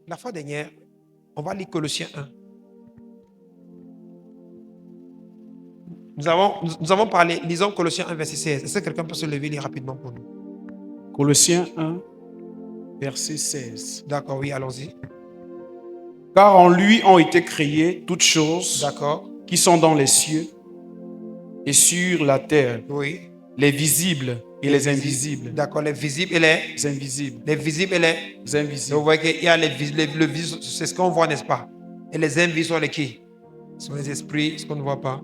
La fois dernière, on va lire Colossiens 1. Nous avons parlé, lisons Colossiens 1, verset 16. Est-ce que quelqu'un peut se lever et lire rapidement pour nous? Colossiens 1, verset 16. D'accord, oui, allons-y. Car en lui ont été créées toutes choses D'accord, qui sont dans les cieux et sur la terre, oui. les visibles et les invisibles. D'accord, les visibles et les... Les invisibles. Les visibles et les... Les Donc, invisibles. vous voyez qu'il y a le visible, c'est ce qu'on voit, n'est-ce pas? Et les invisibles sont les qui? Ce sont les esprits, ce qu'on ne voit pas.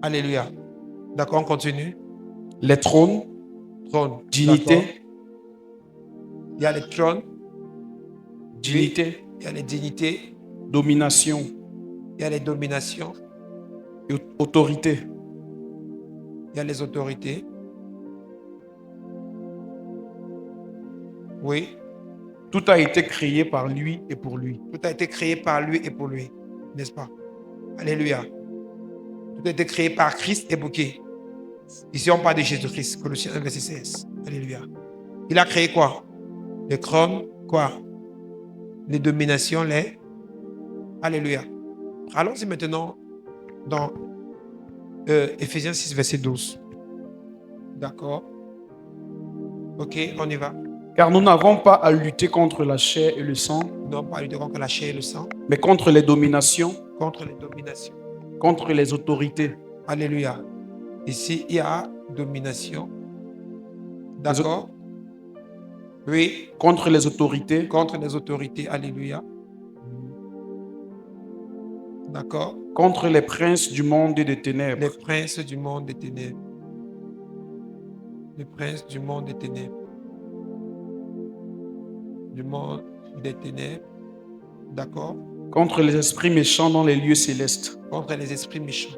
Alléluia. D'accord, on continue. Les trônes, Trône. dignité, D'accord. Il y a les trônes, dignité, il y a les dignités, domination il y a les dominations, et autorité. il y a les autorités. Oui, Tout a été créé par lui et pour lui. tout a été créé par lui et pour lui, n'est-ce pas? Alléluia. Tout a été créé par Christ et pour qui? Ici, on parle de Jésus-Christ, Colossiens 1, verset 16. Alléluia. Il a créé quoi? Les trônes, quoi? Les dominations, les... Alléluia. Allons-y maintenant dans Ephésiens 6, verset 12. D'accord. Ok, on y va. Car nous n'avons pas à lutter contre la chair et le sang, Non pas lutter contre la chair et le sang, mais contre les dominations, contre les dominations. contre les autorités. Alléluia. Ici, il y a domination. D'accord. Oui, Contre les autorités, contre les autorités. Alléluia. D'accord. contre les princes du monde des ténèbres. Les princes du monde des ténèbres. Les princes du monde des ténèbres. Du monde des ténèbres. D'accord. Contre les esprits méchants dans les lieux célestes. Contre les esprits méchants.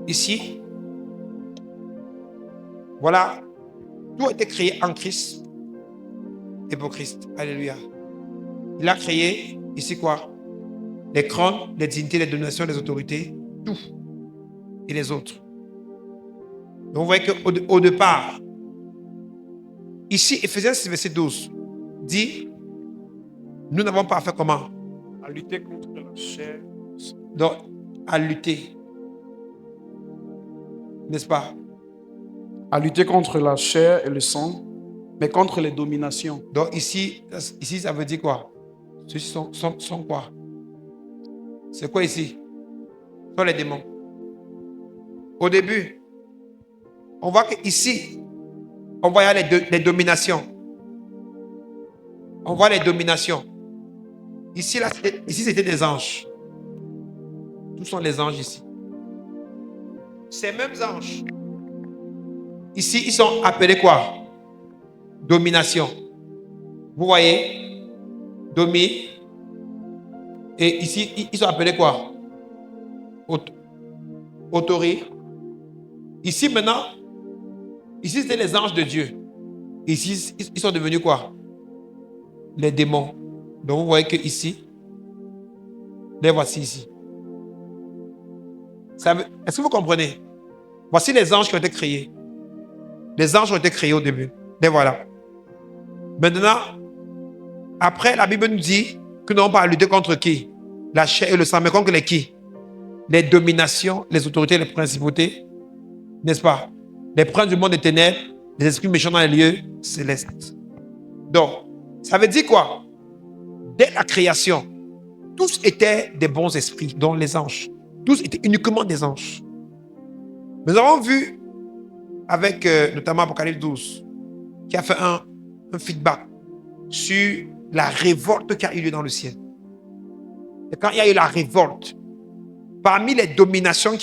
Ici, voilà, tout a été créé en Christ et pour Christ. Alléluia. Il a créé ici quoi? Les trônes, les dignités, les dominations, les autorités, tout. Et les autres. Donc vous voyez qu'au départ, ici, Ephésiens 6, verset 12, dit, nous n'avons pas fait comment? À lutter contre la chair. Donc, à lutter. N'est-ce pas? À lutter contre la chair et le sang, mais contre les dominations. Donc ici ça veut dire quoi? Ceux-ci sont quoi? C'est quoi ici? Ce sont les démons. Au début, on voit qu'ici, on voit les dominations. On voit les dominations. Ici, c'était des anges. Tous sont les anges ici. Ces mêmes anges, ici, ils sont appelés quoi? Domination. Vous voyez? Domi. Et ici, ils sont appelés quoi? Autorité. Ici, maintenant, ici, c'était les anges de Dieu. Ici, ils sont devenus quoi? Les démons. Donc, vous voyez que ici, les voici ici. Est-ce que vous comprenez? Voici les anges qui ont été créés. Les anges ont été créés au début. Les voilà. Maintenant, après, la Bible nous dit que nous n'avons pas à lutter contre qui? La chair et le sang, mais contre les qui? Les dominations, les autorités, les principautés. N'est-ce pas? Les princes du monde des ténèbres, les esprits méchants dans les lieux célestes. Donc, ça veut dire quoi? Dès la création, tous étaient des bons esprits, dont les anges. Tous étaient uniquement des anges. Nous avons vu, avec notamment Apocalypse 12, qui a fait un feedback sur la révolte qui a eu lieu dans le ciel. Et quand il y a eu la révolte, parmi les dominations que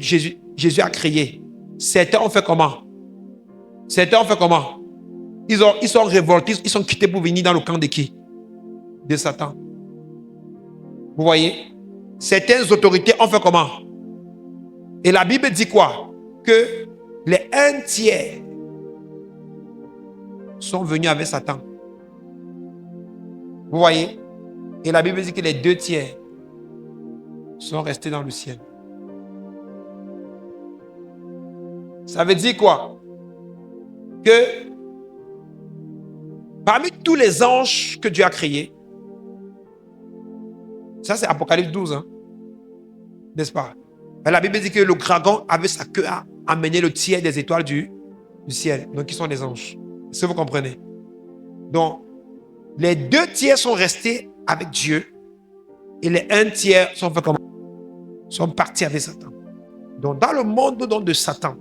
Jésus a créées, certains ont fait comment? Certains ont fait comment? Ils sont révoltés, ils sont quittés pour venir dans le camp de qui? De Satan. Vous voyez? Certaines autorités ont fait comment? Et la Bible dit quoi? Que les 1/3 sont venus avec Satan. Vous voyez? Et la Bible dit que les 2/3 sont restés dans le ciel. Ça veut dire quoi? Que parmi tous les anges que Dieu a créés, Ça, c'est Apocalypse 12. Hein? N'est-ce pas? Mais la Bible dit que le dragon avait sa queue à amener le tiers des étoiles du ciel. Donc, qui sont les anges. Est-ce que vous comprenez? Donc, les 2 tiers sont restés avec Dieu et les 1 tiers sont fait comment? Sont partis avec Satan. Donc, dans le monde de Satan,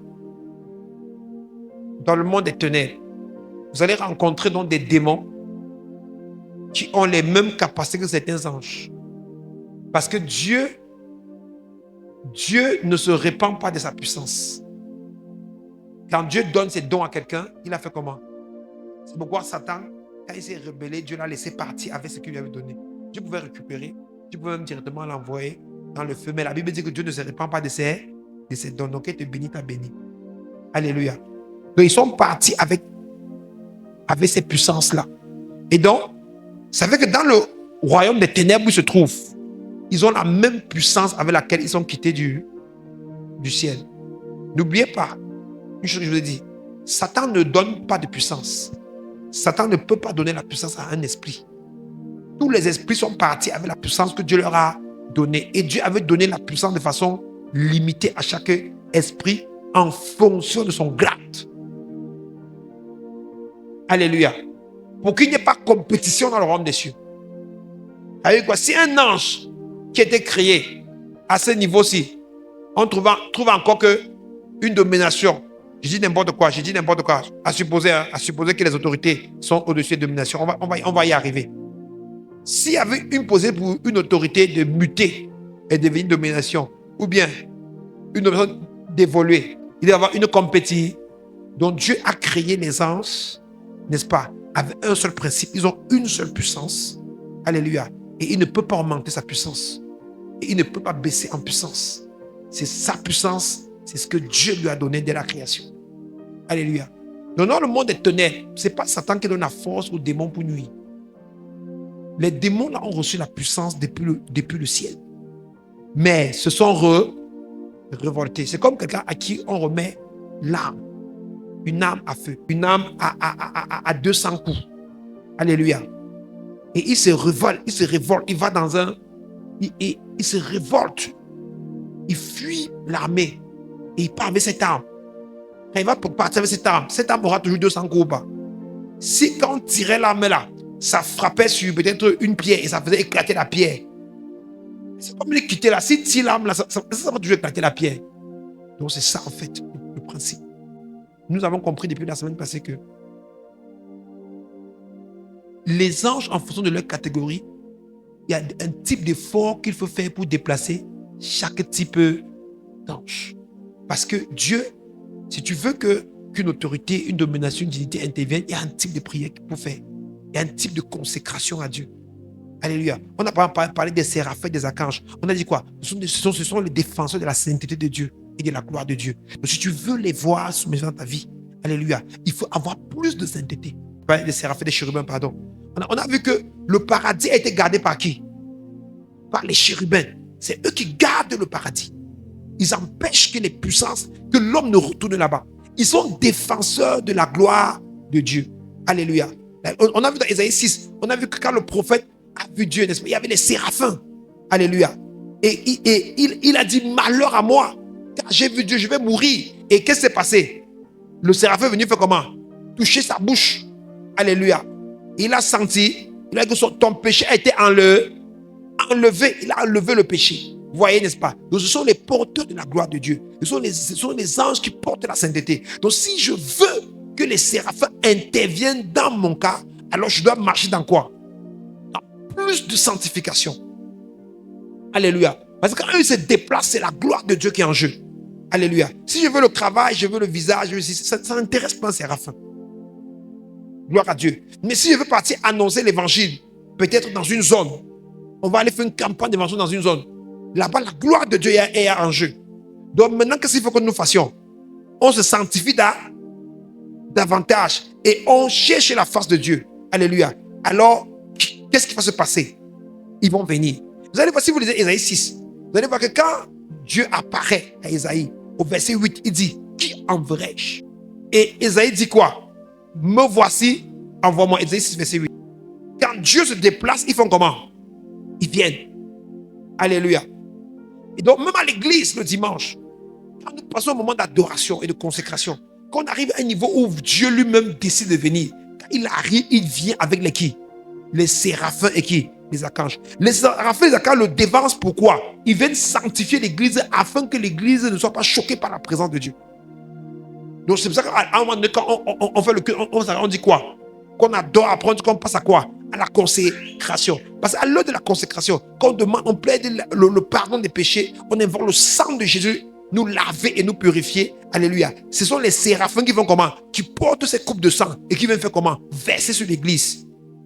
dans le monde des ténèbres, vous allez rencontrer donc des démons qui ont les mêmes capacités que certains anges. Parce que Dieu ne se répand pas de sa puissance. Quand Dieu donne ses dons à quelqu'un, il a fait comment? C'est pourquoi Satan, quand il s'est rebellé, Dieu l'a laissé partir avec ce qu'il lui avait donné. Dieu pouvait récupérer, Dieu pouvait même directement l'envoyer dans le feu. Mais la Bible dit que Dieu ne se répand pas de ses dons. Donc, il te bénit, t'a béni. Alléluia. Donc, ils sont partis avec ces puissances-là. Et donc, ça fait que dans le royaume des ténèbres où ils se trouvent, ils ont la même puissance avec laquelle ils sont quittés du ciel. N'oubliez pas, une chose que je vous ai dit, Satan ne donne pas de puissance. Satan ne peut pas donner la puissance à un esprit. Tous les esprits sont partis avec la puissance que Dieu leur a donnée. Et Dieu avait donné la puissance de façon limitée à chaque esprit en fonction de son grade. Alléluia. Pour qu'il n'y ait pas compétition dans le royaume des cieux. Avec quoi? Si un ange qui était créé à ce niveau-ci, on trouve encore une domination. Je dis n'importe quoi. À supposer que les autorités sont au-dessus de domination. On va y arriver. S'il y avait une posée pour une autorité de muter et devenir une domination, ou bien une domination d'évoluer, il doit y avoir une compétition. Donc Dieu a créé les anges, n'est-ce pas, avec un seul principe. Ils ont une seule puissance. Alléluia. Et il ne peut pas augmenter sa puissance. Et il ne peut pas baisser en puissance. C'est sa puissance, c'est ce que Dieu lui a donné dès la création. Alléluia. Donc dans le monde des ténèbres, ce n'est pas Satan qui donne la force aux démons pour nuire. Les démons là ont reçu la puissance depuis le ciel. Mais se sont révoltés. C'est comme quelqu'un à qui on remet l'arme. Une arme à feu. Une arme à 200 coups. Alléluia. Et il se révolte. Il va dans un... Il se révolte. Il fuit l'armée. Et il part avec cette arme. Quand il va partir avec cette arme aura toujours 200 coups ou pas. Si quand on tirait l'arme là, ça frappait sur peut-être une pierre et ça faisait éclater la pierre. C'est comme les quitter là. Si tire l'arme là, ça va toujours éclater la pierre. Donc c'est ça en fait, le principe. Nous avons compris depuis la semaine passée que les anges, en fonction de leur catégorie, il y a un type d'effort qu'il faut faire pour déplacer chaque type d'ange. Parce que Dieu, si tu veux qu'une autorité, une domination, une dignité intervienne, il y a un type de prière qu'il faut faire. Il y a un type de consécration à Dieu. Alléluia. On n'a pas parlé des séraphins, des archanges. On a dit quoi? Ce sont les défenseurs de la sainteté de Dieu et de la gloire de Dieu. Donc si tu veux les voir soumis dans ta vie, alléluia, il faut avoir plus de sainteté. Des séraphins, des chérubins, pardon. On a vu que le paradis a été gardé par qui? Par les chérubins. C'est eux qui gardent le paradis. Ils empêchent que les puissances, que l'homme ne retourne là-bas. Ils sont défenseurs de la gloire de Dieu. Alléluia. On a vu dans Ésaïe 6, on a vu que quand le prophète a vu Dieu, n'est-ce pas, il y avait les séraphins. Alléluia. Et il a dit, malheur à moi, car j'ai vu Dieu, je vais mourir. Et qu'est-ce qui s'est passé? Le séraphin est venu faire comment? Toucher sa bouche. Alléluia. Il a senti, il a dit que ton péché a été enlevé. Il a enlevé le péché. Vous voyez, n'est-ce pas? Donc, ce sont les porteurs de la gloire de Dieu. Ce sont les anges qui portent la sainteté. Donc, si je veux que les séraphins interviennent dans mon cas, alors je dois marcher dans quoi? Dans plus de sanctification. Alléluia. Parce que quand ils se déplacent, c'est la gloire de Dieu qui est en jeu. Alléluia. Si je veux le travail, je veux le visage, ça n'intéresse pas un séraphin. Gloire à Dieu. Mais si je veux partir annoncer l'évangile, peut-être dans une zone, on va aller faire une campagne d'évangile dans une zone. Là-bas, la gloire de Dieu est en jeu. Donc maintenant, qu'est-ce qu'il faut que nous fassions? On se sanctifie davantage et on cherche la face de Dieu. Alléluia. Alors, qu'est-ce qui va se passer? Ils vont venir. Vous allez voir, si vous lisez Ésaïe 6, vous allez voir que quand Dieu apparaît à Ésaïe, au verset 8, il dit, qui enverrai-je? Et Ésaïe dit quoi? Me voici, envoie-moi. Ésaïe 6, verset 8. Quand Dieu se déplace, ils font comment? Ils viennent. Alléluia. Et donc, même à l'église le dimanche, quand nous passons un moment d'adoration et de consécration, quand on arrive à un niveau où Dieu lui-même décide de venir, quand il arrive, il vient avec les qui? Les séraphins et qui? Les archanges. Les séraphins et les archanges le dévancent. Pourquoi? Ils viennent sanctifier l'église afin que l'église ne soit pas choquée par la présence de Dieu. Donc c'est pour ça qu'à un moment donné, quand on fait le culte, on dit quoi? Qu'on adore, après qu'on passe à quoi? À la consécration. Parce qu'à l'heure de la consécration, quand on demande, on plaide le pardon des péchés, on invoque le sang de Jésus, nous laver et nous purifier. Alléluia. Ce sont les séraphins qui vont comment? Qui portent ces coupes de sang et qui viennent faire comment? Verser sur l'église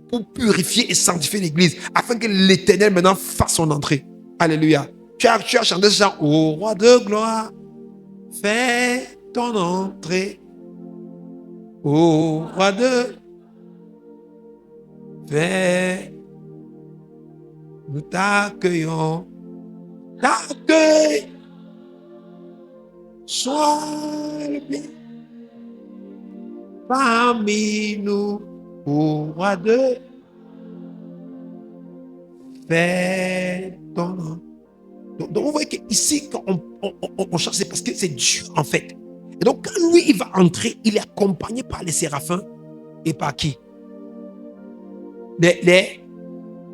pour purifier et sanctifier l'église afin que l'Éternel maintenant fasse son entrée. Alléluia. Tu as chanté ce chant. Ô roi de gloire, fais ton entrée. Ô roi de... Fais, nous t'accueillons. T'accueille. Sois le bien parmi nous, ô roi de... Fais ton nom. Donc vous voyez qu'ici, quand on chante, c'est parce que c'est Dieu en fait. Et donc quand lui, il va entrer, il est accompagné par les séraphins et par qui?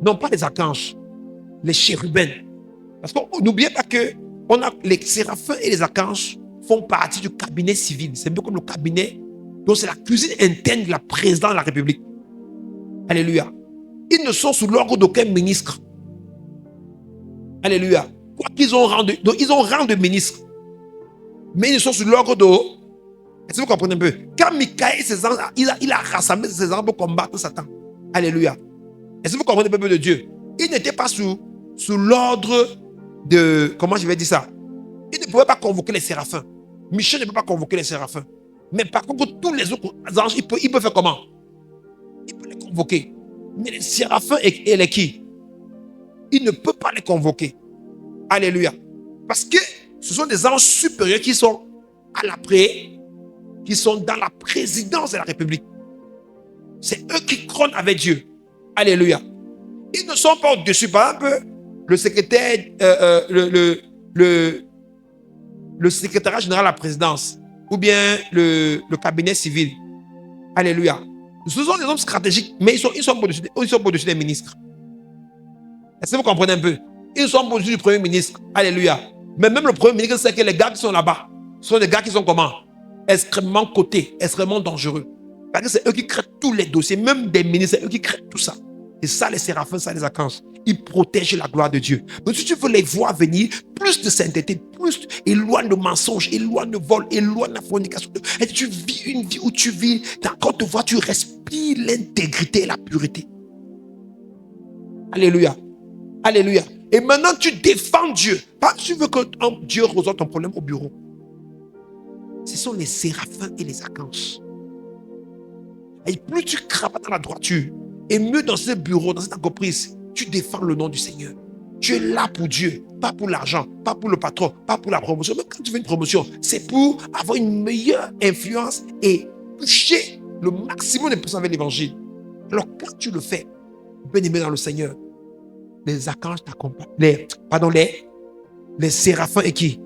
Non pas les archanges, les chérubins. Parce qu'on n'oublie pas que les séraphins et les archanges font partie du cabinet civil. C'est un peu comme le cabinet, donc c'est la cuisine interne de la présidente de la République. Alléluia. Ils ne sont sous l'ordre d'aucun ministre. Alléluia. Quoi qu'ils ont rang de ministre, mais ils sont sous l'ordre de... Est-ce que vous comprenez un peu? Quand Michael, ses anges, il a rassemblé ses anges pour combattre Satan. Alléluia. Est-ce que vous comprenez le peuple de Dieu? Il n'était pas sous l'ordre de... Comment je vais dire ça? Il ne pouvait pas convoquer les séraphins. Michel ne peut pas convoquer les séraphins. Mais par contre, tous les autres anges, il peut faire comment? Il peut les convoquer. Mais les séraphins et les qui? Il ne peut pas les convoquer. Alléluia. Parce que ce sont des anges supérieurs qui sont qui sont dans la présidence de la République. C'est eux qui crônent avec Dieu. Alléluia. Ils ne sont pas au-dessus. Par exemple, le secrétaire, le secrétariat général de la présidence ou bien le cabinet civil. Alléluia. Ce sont des hommes stratégiques, mais ils sont au-dessus des ministres. Est-ce que vous comprenez un peu? Ils sont au-dessus du premier ministre. Alléluia. Mais même le premier ministre sait que les gars qui sont là-bas sont des gars qui sont comment? Extrêmement cotés, extrêmement dangereux. Parce que c'est eux qui créent tous les dossiers, même des ministres, c'est eux qui créent tout ça. Et ça, les séraphins, ça, les archanges, ils protègent la gloire de Dieu. Donc, si tu veux les voir venir, plus de sainteté, plus éloigne le mensonge, éloigne le vol, éloigne la fornication. Et tu vis une vie où tu vis, quand tu vois, tu respires l'intégrité et la pureté. Alléluia. Alléluia. Et maintenant, tu défends Dieu. Pas tu veux que Dieu résolve ton problème au bureau. Ce sont les séraphins et les archanges. Et plus tu cravates dans la droiture, et mieux dans ce bureau, dans cette entreprise, tu défends le nom du Seigneur. Tu es là pour Dieu, pas pour l'argent, pas pour le patron, pas pour la promotion. Même quand tu veux une promotion, c'est pour avoir une meilleure influence et toucher le maximum de personnes avec l'évangile. Alors quand tu le fais, bien-aimé dans le Seigneur, les archanges t'accompagnent. Les séraphins et qui?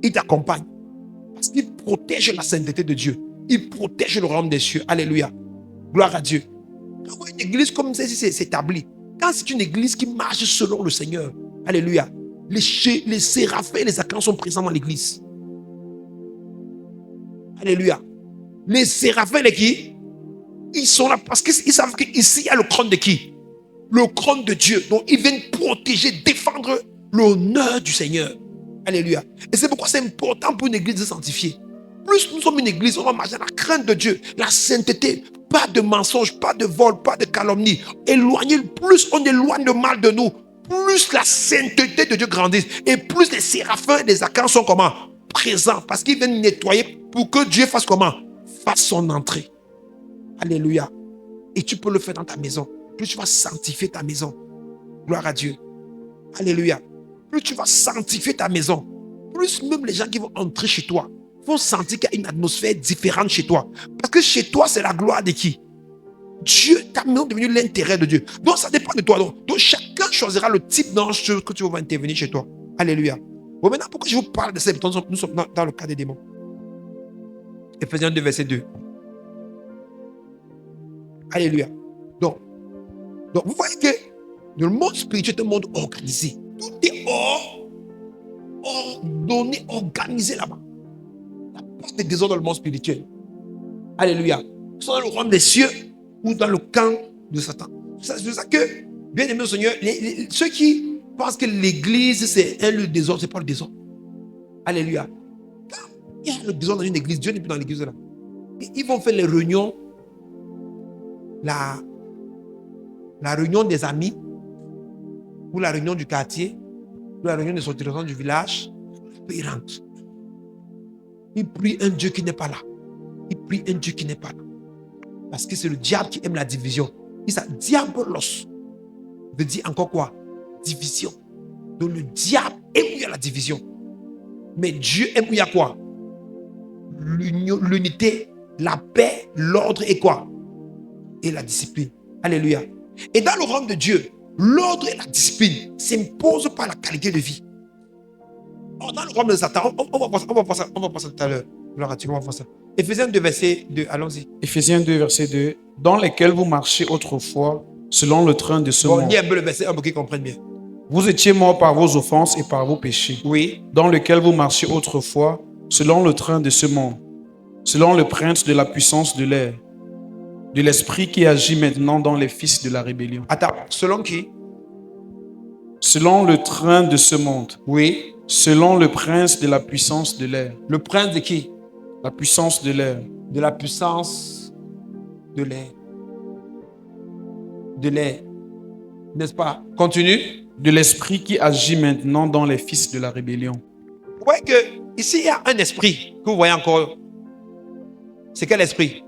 Ils t'accompagnent. Parce qu'ils protègent la sainteté de Dieu. Ils protègent le royaume des cieux. Alléluia. Gloire à Dieu. Quand une église comme celle-ci s'établit, quand c'est une église qui marche selon le Seigneur, alléluia, les séraphins et les archanges sont présents dans l'église. Alléluia. Les séraphins et qui? Ils sont là parce qu'ils savent qu'ici, il y a le trône de qui? Le trône de Dieu. Donc, ils viennent protéger, défendre l'honneur du Seigneur. Alléluia. Et c'est pourquoi c'est important pour une église de sanctifier. Plus nous sommes une église, on va marcher dans la crainte de Dieu, la sainteté, pas de mensonges, pas de vol, pas de calomnie. Éloignez, plus on éloigne le mal de nous, plus la sainteté de Dieu grandit. Et plus les séraphins et les archanges sont comment? Présents, parce qu'ils viennent nettoyer pour que Dieu fasse comment? Fasse son entrée. Alléluia. Et tu peux le faire dans ta maison. Plus tu vas sanctifier ta maison. Gloire à Dieu. Alléluia. Plus tu vas sanctifier ta maison, plus même les gens qui vont entrer chez toi vont sentir qu'il y a une atmosphère différente chez toi. Parce que chez toi, c'est la gloire de qui? Dieu. Ta maison est devenue l'intérêt de Dieu. Donc ça dépend de toi. Donc chacun choisiras le type d'ange que tu vas intervenir chez toi. Alléluia. Bon, maintenant, pourquoi je vous parle de ça? Nous sommes dans le cas des démons. Ephésiens 2, verset 2. Alléluia. Donc, vous voyez que le monde spirituel est un monde organisé. Tout est ordonné, organisé là-bas. Il n'y a pas de désordre dans le monde spirituel. Alléluia. Soit dans le royaume des cieux ou dans le camp de Satan. C'est pour ça que, bien aimé Seigneur, ceux qui pensent que l'église c'est un lieu de désordre, ce n'est pas le désordre. Alléluia. Quand il y a le désordre dans une église, Dieu n'est plus dans l'église là. Ils vont faire les réunions, la réunion des amis, ou la réunion du quartier, ou la réunion des sortirants du village. Ils rentrent. Ils prient un Dieu qui n'est pas là. Ils prient un Dieu qui n'est pas là. Parce que c'est le diable qui aime la division. Il dit diabolos veut dire encore quoi? Division. Donc le diable aime où il y a la division. Mais Dieu aime où il y a quoi? L'unité, la paix, l'ordre et quoi? Et la discipline. Alléluia. Et dans le royaume de Dieu, l'ordre et la discipline ne s'imposent par la qualité de vie. Or, dans le royaume de Satan, on va voir ça tout à l'heure. Gloire à Dieu, on va voir ça. Ephésiens 2, verset 2, allons-y. Ephésiens 2, verset 2. Dans lesquels vous marchiez autrefois, selon le train de ce monde. Lis un peu le verset 1 pour qu'ils comprennent bien. Vous étiez morts par vos offenses et par vos péchés. Oui. Dans lequel vous marchiez autrefois, selon le train de ce monde, selon le prince de la puissance de l'air, de l'esprit qui agit maintenant dans les fils de la rébellion. Attends, selon qui? Selon le train de ce monde. Oui. Selon le prince de la puissance de l'air. Le prince de qui? La puissance de l'air. De la puissance de l'air. De l'air. N'est-ce pas? Continue. De l'esprit qui agit maintenant dans les fils de la rébellion. Vous voyez que ici il y a un esprit que vous voyez encore. C'est quel esprit?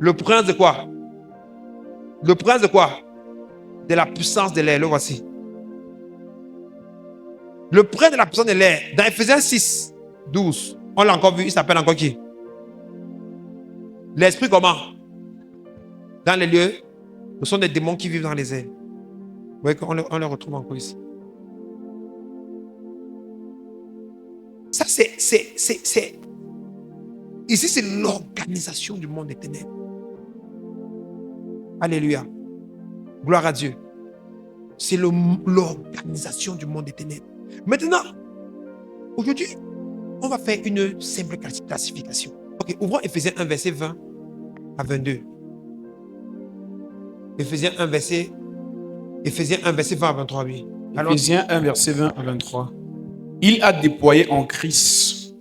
Le prince de quoi? Le prince de quoi? De la puissance de l'air. Le voici. Le prince de la puissance de l'air. Dans Ephésiens 6, 12. On l'a encore vu. Il s'appelle encore qui? L'esprit comment? Dans les lieux, ce sont des démons qui vivent dans les airs. Vous voyez qu'on le retrouve encore ici. Ça, c'est... Ici, c'est l'organisation du monde des ténèbres. Alléluia. Gloire à Dieu. C'est l'organisation du monde des ténèbres. Maintenant, aujourd'hui, on va faire une simple classification. Ok, ouvrons Ephésiens 1, verset 20 à 22. Ephésiens 1, verset 20 à 23, oui. Alors, Ephésiens 1, verset 20 à 23. Il a déployé en Christ.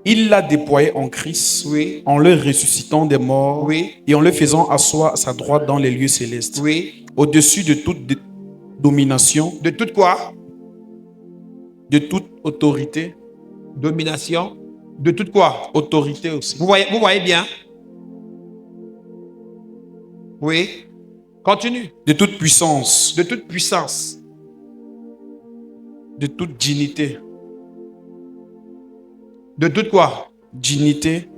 Il l'a déployé en Christ, oui, en le ressuscitant des morts, oui, et en le faisant asseoir à sa droite dans les lieux célestes, oui. au-dessus de toute domination, De toute quoi? de toute autorité, Domination. De toute quoi? autorité aussi, Vous voyez bien? Oui. Continue. de toute puissance, De toute puissance. de toute dignité, De toute quoi? dignité,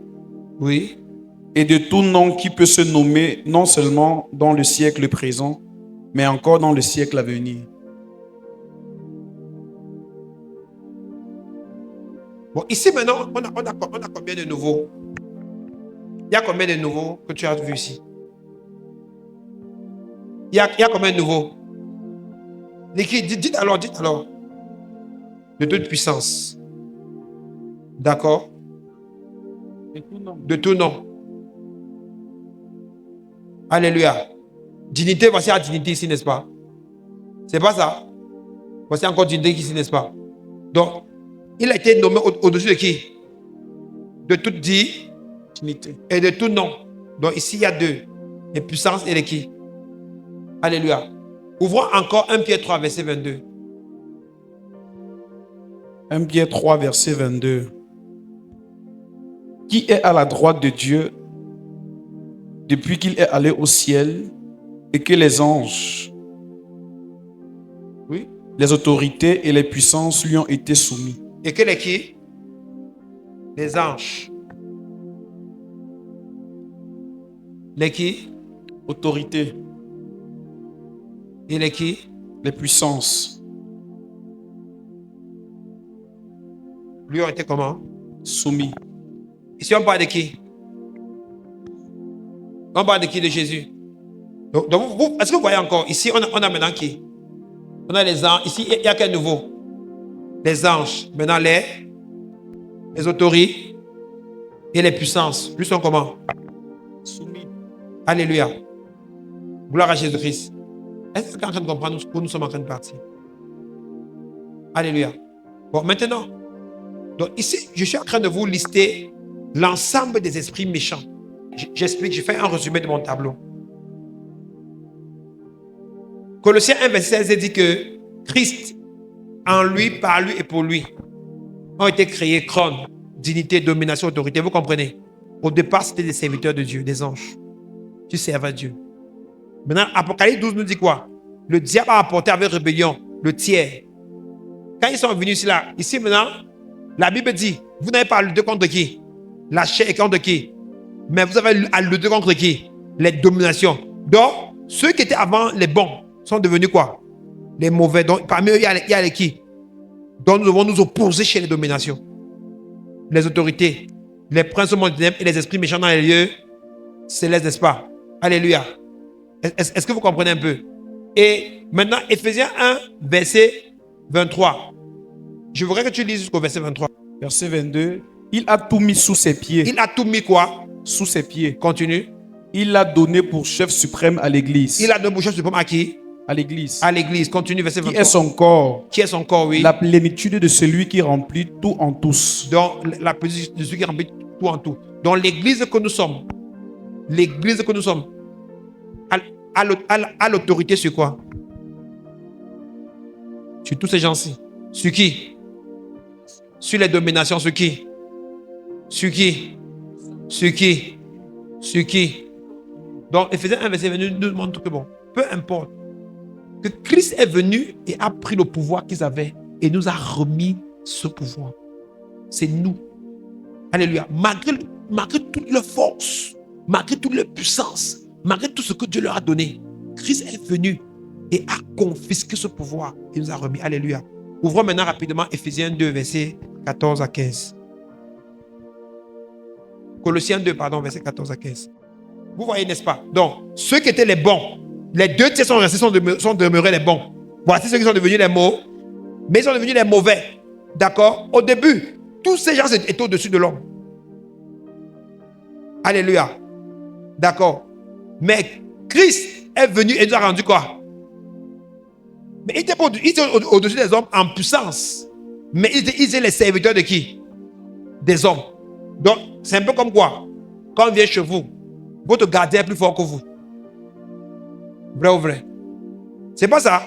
Oui. et de tout nom qui peut se nommer non seulement dans le siècle présent, mais encore dans le siècle à venir. Bon, ici maintenant, on a combien de nouveaux? Il y a combien de nouveaux que tu as vu ici? Il y a combien de nouveaux? Dites alors. De toute puissance. D'accord? De tout nom. Alléluia. Dignité, voici la dignité ici, n'est-ce pas? C'est pas ça? Voici encore dignité ici, n'est-ce pas? Donc, il a été nommé au-dessus de qui? De toute dignité et de tout nom. Donc ici, il y a deux. Les puissances et les qui? Alléluia. Ouvrons encore 1 Pierre 3, verset 22. 1 Pierre 3, verset 22. Qui est à la droite de Dieu depuis qu'il est allé au ciel et que les anges, Oui. les autorités et les puissances lui ont été soumis. Et que les qui? Les anges. Les qui? Autorités Il est qui? Les puissances Lui ont été comment? soumis. Ici, on parle de qui? On parle de qui? De Jésus. Donc est-ce que vous voyez encore? Ici, on a maintenant qui? On a les anges. Ici, il y a quel nouveau? Les anges. Maintenant, les autorités et les puissances. Lui sont comment? Soumis. Alléluia. Gloire à Jésus-Christ. Est-ce que vous êtes en train de comprendre où nous sommes en train de partir? Alléluia. Bon, maintenant, donc ici, je suis en train de vous lister l'ensemble des esprits méchants. J'explique, je fais un résumé de mon tableau. Colossiens 1, verset 16 dit que Christ, en lui, par lui et pour lui, ont été créés trône, dignité, domination, autorité. Vous comprenez? Au départ, c'était des serviteurs de Dieu, des anges. Tu servais Dieu. Maintenant, Apocalypse 12 nous dit quoi? Le diable a apporté avec rébellion le tiers. Quand ils sont venus ici maintenant, la Bible dit, vous n'avez pas à lutter contre qui? La chair est contre qui? Mais vous avez à lutter contre qui? Les dominations. Donc, ceux qui étaient avant les bons sont devenus quoi? Les mauvais. Donc, parmi eux, il y a les qui? Donc, nous devons nous opposer chez les dominations. Les autorités, les princes du monde et les esprits méchants dans les lieux célestes, n'est-ce pas? Alléluia. Est-ce que vous comprenez un peu? Et maintenant, Ephésiens 1, verset 23. Je voudrais que tu lises jusqu'au verset 23. Verset 22. Il a tout mis sous ses pieds. Il a tout mis quoi? Sous ses pieds. Continue. Il l'a donné pour chef suprême à l'église. Il a donné pour chef suprême à qui? À l'église. À l'église. Continue, verset 23. Qui est son corps. Qui est son corps, oui. La plénitude de celui qui remplit tout en tous. Donc, la plénitude de celui qui remplit tout en tout. Donc, l'église que nous sommes, à l'autorité sur quoi? Sur tous ces gens-ci. Sur qui? Sur les dominations, sur qui? Sur qui? Sur qui? Sur qui? Donc, Ephésiens 1, verset 22 nous montre que bon, peu importe, que Christ est venu et a pris le pouvoir qu'ils avaient et nous a remis ce pouvoir. C'est nous. Alléluia. Malgré toute leur force, malgré toute leur puissance, malgré tout ce que Dieu leur a donné, Christ est venu et a confisqué ce pouvoir et nous a remis. Alléluia. Ouvrons maintenant rapidement Ephésiens 2, versets 14 à 15. Colossiens 2, pardon, versets 14 à 15. Vous voyez, n'est-ce pas? Donc, ceux qui étaient les bons, les deux tiers sont restés, sont demeurés les bons. Voici ceux qui sont devenus les mauvais, mais ils sont devenus les mauvais. D'accord? Au début, tous ces gens étaient au-dessus de l'homme. Alléluia. D'accord? Mais Christ est venu et nous a rendu quoi? Mais il était au-dessus des hommes en puissance. Mais ils étaient les serviteurs de qui? Des hommes. Donc, c'est un peu comme quoi? Quand on vient chez vous, votre gardien est plus fort que vous. Vrai ou vrai? C'est pas ça.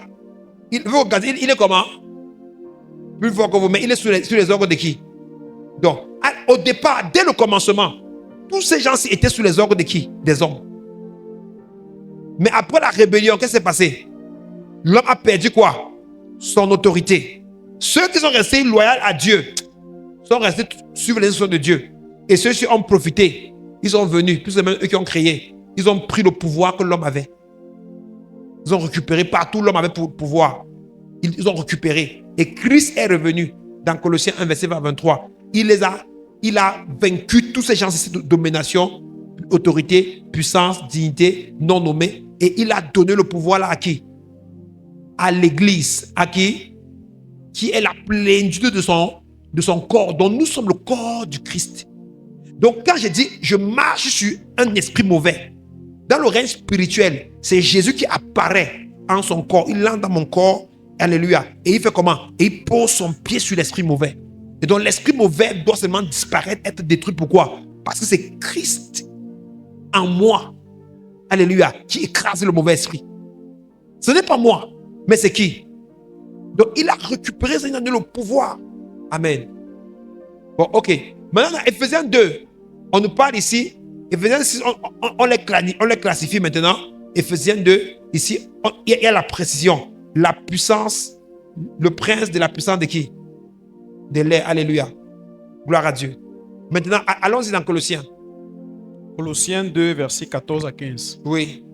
Il est comment? Plus fort que vous, mais il est sous les ordres de qui? Donc, au départ, dès le commencement, tous ces gens-ci étaient sous les ordres de qui? Des hommes. Mais après la rébellion, qu'est-ce qui s'est passé? L'homme a perdu quoi? Son autorité. Ceux qui sont restés loyaux à Dieu sont restés suivre les instructions de Dieu. Et ceux-ci ont profité. Ils sont venus, plus ou moins eux qui ont créé. Ils ont pris le pouvoir que l'homme avait. Ils ont récupéré partout où l'homme avait pour pouvoir. Ils ont récupéré. Et Christ est revenu dans Colossiens 1, verset 23. Il a vaincu tous ces gens ici de domination, autorité, puissance, dignité, non nommée. Et il a donné le pouvoir là à qui? À l'église. À qui? Qui est la plénitude de son corps. Donc nous sommes le corps du Christ. Donc quand je dis je marche sur un esprit mauvais, dans le règne spirituel, c'est Jésus qui apparaît en son corps. Il entre dans mon corps. Alléluia. Et il fait comment? Et il pose son pied sur l'esprit mauvais. Et donc l'esprit mauvais doit seulement disparaître, être détruit. Pourquoi? Parce que c'est Christ en moi. Alléluia. Qui écrase le mauvais esprit. Ce n'est pas moi, mais c'est qui? Donc il a récupéré, il a donné le pouvoir. Amen. Bon, ok. Maintenant, dans Ephésiens 2, on nous parle ici. Ephésiens 6, on les classifie maintenant. Ephésiens 2, ici, il y a la précision. La puissance, le prince de la puissance de qui? De l'air. Alléluia. Gloire à Dieu. Maintenant, allons-y dans Colossiens. Colossiens 2, versets 14 à 15. Oui.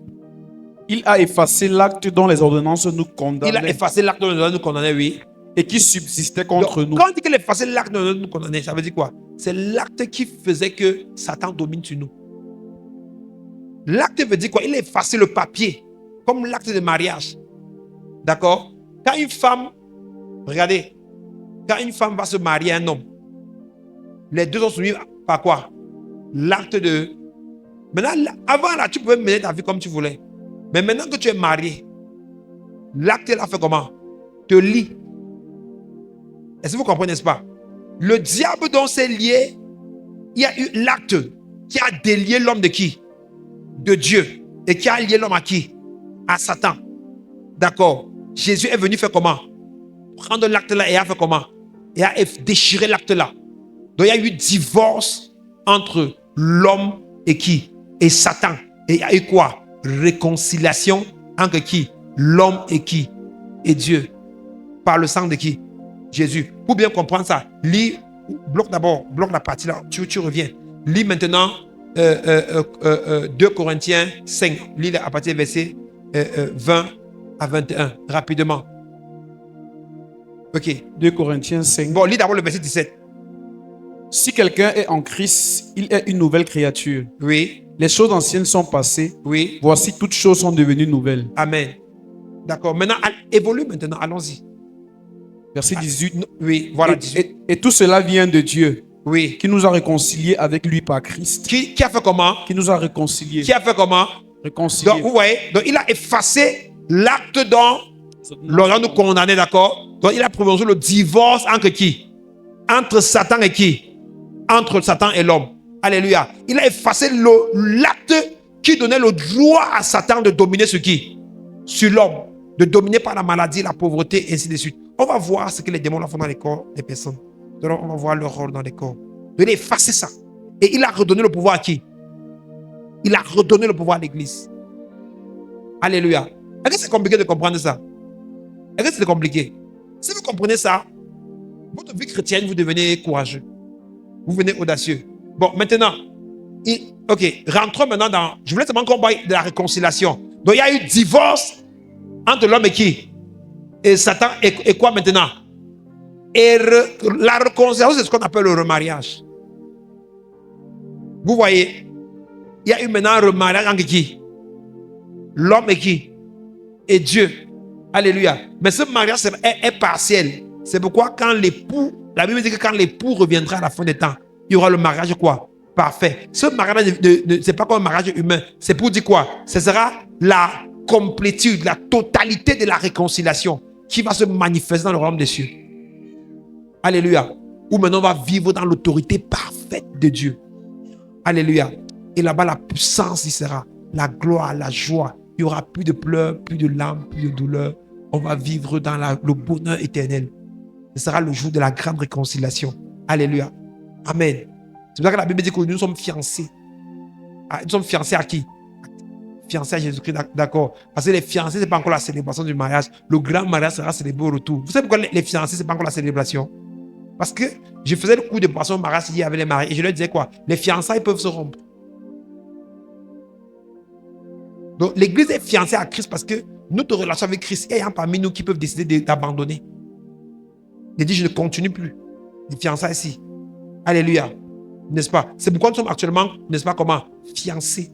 Il a effacé l'acte dont les ordonnances nous Il a condamnaient effacé l'acte dont nous condamnait, oui. et qui subsistait Donc, contre nous. quand on dit qu'il a effacé l'acte dont nous condamnait, ça veut dire quoi? C'est l'acte qui faisait que Satan domine sur nous. L'acte veut dire quoi? Il a effacé le papier, comme l'acte de mariage. D'accord? Quand une femme, regardez, quand une femme va se marier à un homme, les deux sont soumis par quoi? L'acte de... Maintenant, avant là, tu pouvais mener ta vie comme tu voulais. Mais maintenant que tu es marié, l'acte là fait comment? Te lie. Est-ce que vous comprenez, n'est-ce pas? Le diable dont c'est lié, il y a eu l'acte qui a délié l'homme de qui? De Dieu. Et qui a lié l'homme à qui? À Satan. D'accord? Jésus est venu faire comment? Prendre l'acte là et a fait comment? Et a déchiré l'acte là. Donc il y a eu divorce entre l'homme et qui? Et Satan. Et il y a eu quoi? Réconciliation entre qui? L'homme et qui? Et Dieu. Par le sang de qui? Jésus. Pour bien comprendre ça, lis, bloque d'abord, bloque la partie là, tu reviens. Lis maintenant 2 Corinthiens 5. Lis à partir du verset 20 à 21, rapidement. Ok. 2 Corinthiens 5. Bon, lis d'abord le verset 17. Si quelqu'un est en Christ, il est une nouvelle créature. Oui, Les choses anciennes sont passées. oui. Voici toutes choses sont devenues nouvelles. Amen. D'accord. Maintenant, évolue maintenant. Allons-y. Verset 18. Oui, voilà. 18. Et tout cela vient de Dieu, Oui. qui nous a réconciliés avec lui par Christ. Qui a fait comment? Qui nous a réconciliés. Qui a fait comment? Réconciliés. Donc, vous voyez, donc il a effacé l'acte dont l'on nous condamnait, d'accord? Donc, il a prononcé le divorce entre qui? Entre Satan et qui? Entre Satan et l'homme. Alléluia. Il a effacé l'acte qui donnait le droit à Satan de dominer sur qui? Sur l'homme. De dominer par la maladie, la pauvreté, et ainsi de suite. On va voir ce que les démons font dans les corps des personnes. Donc, on va voir leur rôle dans les corps. Donc, il a effacé ça. Et il a redonné le pouvoir à qui? Il a redonné le pouvoir à l'église. Alléluia. Est-ce que c'est compliqué de comprendre ça? Est-ce que c'est compliqué? Si vous comprenez ça, votre vie chrétienne, vous devenez courageux. Vous venez audacieux. Bon, maintenant, ok, rentrons maintenant dans... Je voulais seulement qu'on parle de la réconciliation. Donc, il y a eu divorce entre l'homme et qui? Et Satan. Et quoi maintenant? Et la réconciliation, c'est ce qu'on appelle le remariage. Vous voyez, il y a eu maintenant un remariage entre qui? L'homme et qui? Et Dieu. Alléluia. Mais ce mariage est partiel. C'est pourquoi quand l'époux, la Bible dit que quand l'époux reviendra à la fin des temps, il y aura le mariage quoi? Parfait. Ce mariage, c'est pas comme un mariage humain. C'est pour dire quoi? Ce sera la complétude, la totalité de la réconciliation qui va se manifester dans le royaume des cieux. Alléluia. Où maintenant on va vivre dans l'autorité parfaite de Dieu. Alléluia. Et là-bas, la puissance y sera. La gloire, la joie. Il n'y aura plus de pleurs, plus de larmes, plus de douleurs. On va vivre dans le bonheur éternel. Ce sera le jour de la grande réconciliation. Alléluia. Amen. C'est pour ça que la Bible dit que nous sommes fiancés. Nous sommes fiancés à qui? Fiancés à Jésus-Christ, d'accord. Parce que les fiancés, ce n'est pas encore la célébration du mariage. Le grand mariage sera célébré au retour. Vous savez pourquoi les fiancés, ce n'est pas encore la célébration? Parce que je faisais le coup de poisson au mariage hier avec les mariés et je leur disais quoi? Les fiançailles peuvent se rompre. Donc l'église est fiancée à Christ parce que notre relation avec Christ, il y a parmi nous qui peuvent décider d'abandonner. De dire je ne continue plus. Les fiançailles ici. Alléluia. N'est-ce pas? C'est pourquoi nous sommes actuellement, n'est-ce pas comment? Fiancés.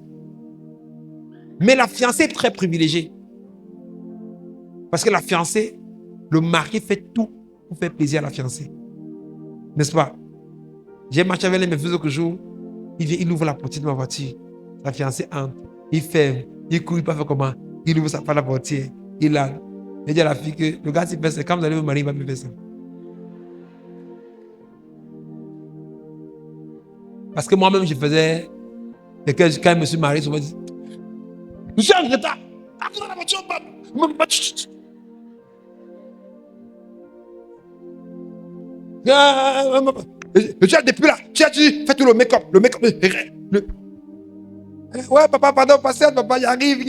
Mais la fiancée est très privilégiée. Parce que la fiancée, le mari fait tout pour faire plaisir à la fiancée. N'est-ce pas? J'ai marché avec les mes quelques jours. Il vient, il ouvre la portière de ma voiture. La fiancée entre. Il ferme. Il court, il peut faire comment? Il ouvre la portière. Il a. Il dit à la fille que le gars, s'il fait ça, quand vous allez vous marier, il va me faire ça. Parce que moi-même, je faisais. Et quand je me suis marié, je me dis je suis en retard. Attends la voiture. Tu as depuis là. Tu as dit, fais tout le make-up. Le make-up. Ouais, papa, pardon, patiente, papa, j'arrive.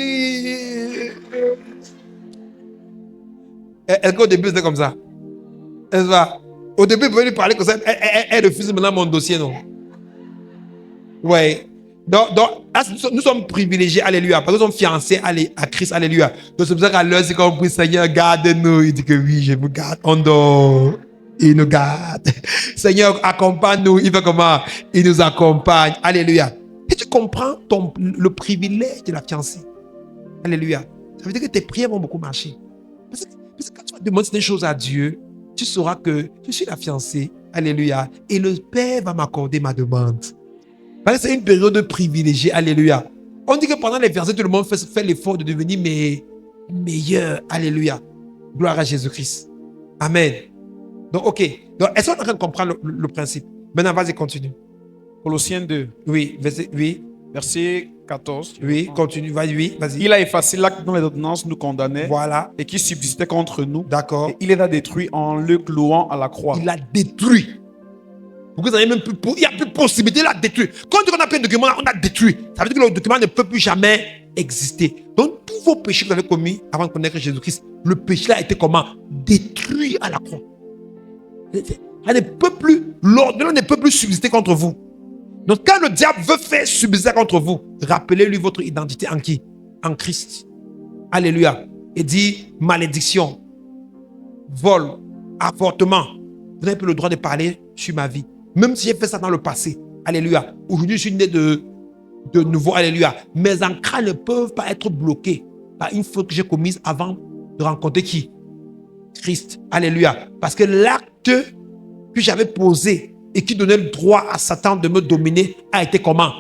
Est-ce qu'au début, c'était comme ça? Est-ce pas? Au début, vous pouvez lui parler comme ça. Elle refuse maintenant mon dossier, non? Ouais. Donc, nous sommes privilégiés, alléluia, parce que nous sommes fiancés à Christ, alléluia. Donc, c'est pour ça qu'à l'heure, c'est comme pour Seigneur, garde-nous. Il dit que oui, je vous garde. On dort. Il nous garde. Seigneur, accompagne-nous. Il fait comment? Il nous accompagne. Alléluia. Et tu comprends le privilège de la fiancée. Alléluia. Ça veut dire que tes prières vont beaucoup marcher. Parce que quand tu vas demander des choses à Dieu, tu sauras que je suis la fiancée. Alléluia. Et le Père va m'accorder ma demande. Parce que c'est une période privilégiée. Alléluia. On dit que pendant les versets, tout le monde fait l'effort de devenir meilleur. Alléluia. Gloire à Jésus-Christ. Amen. Donc, ok. Donc, est-ce qu'on est en train de comprendre le principe? Maintenant, vas-y, continue. Colossiens 2, Oui, verset 14. Oui, continue. Vas-y. Il a effacé l'acte dont les ordonnances nous condamnaient Voilà. et qui subsistait contre nous. D'accord. Et il les a détruits en le clouant à la croix. Il a détruit. Vous avez même plus, il n'y a plus possibilité de la détruire. Quand on a pris un document, on a détruit. Ça veut dire que le document ne peut plus jamais exister. Donc, tous vos péchés que vous avez commis avant de connaître Jésus-Christ, le péché a été comment? Détruit à la croix. Ça ne peut plus, l'ordonnance ne peut plus subsister contre vous. Donc, quand le diable veut faire subsister contre vous, rappelez-lui votre identité en qui? En Christ. Alléluia. Et dit malédiction, vol, avortement. Vous n'avez plus le droit de parler sur ma vie. Même si j'ai fait ça dans le passé. Alléluia. Aujourd'hui, je suis né de nouveau. Alléluia. Mes ancres ne peuvent pas être bloqués par une faute que j'ai commise avant de rencontrer qui? Christ. Alléluia. Parce que l'acte que j'avais posé et qui donnait le droit à Satan de me dominer a été comment?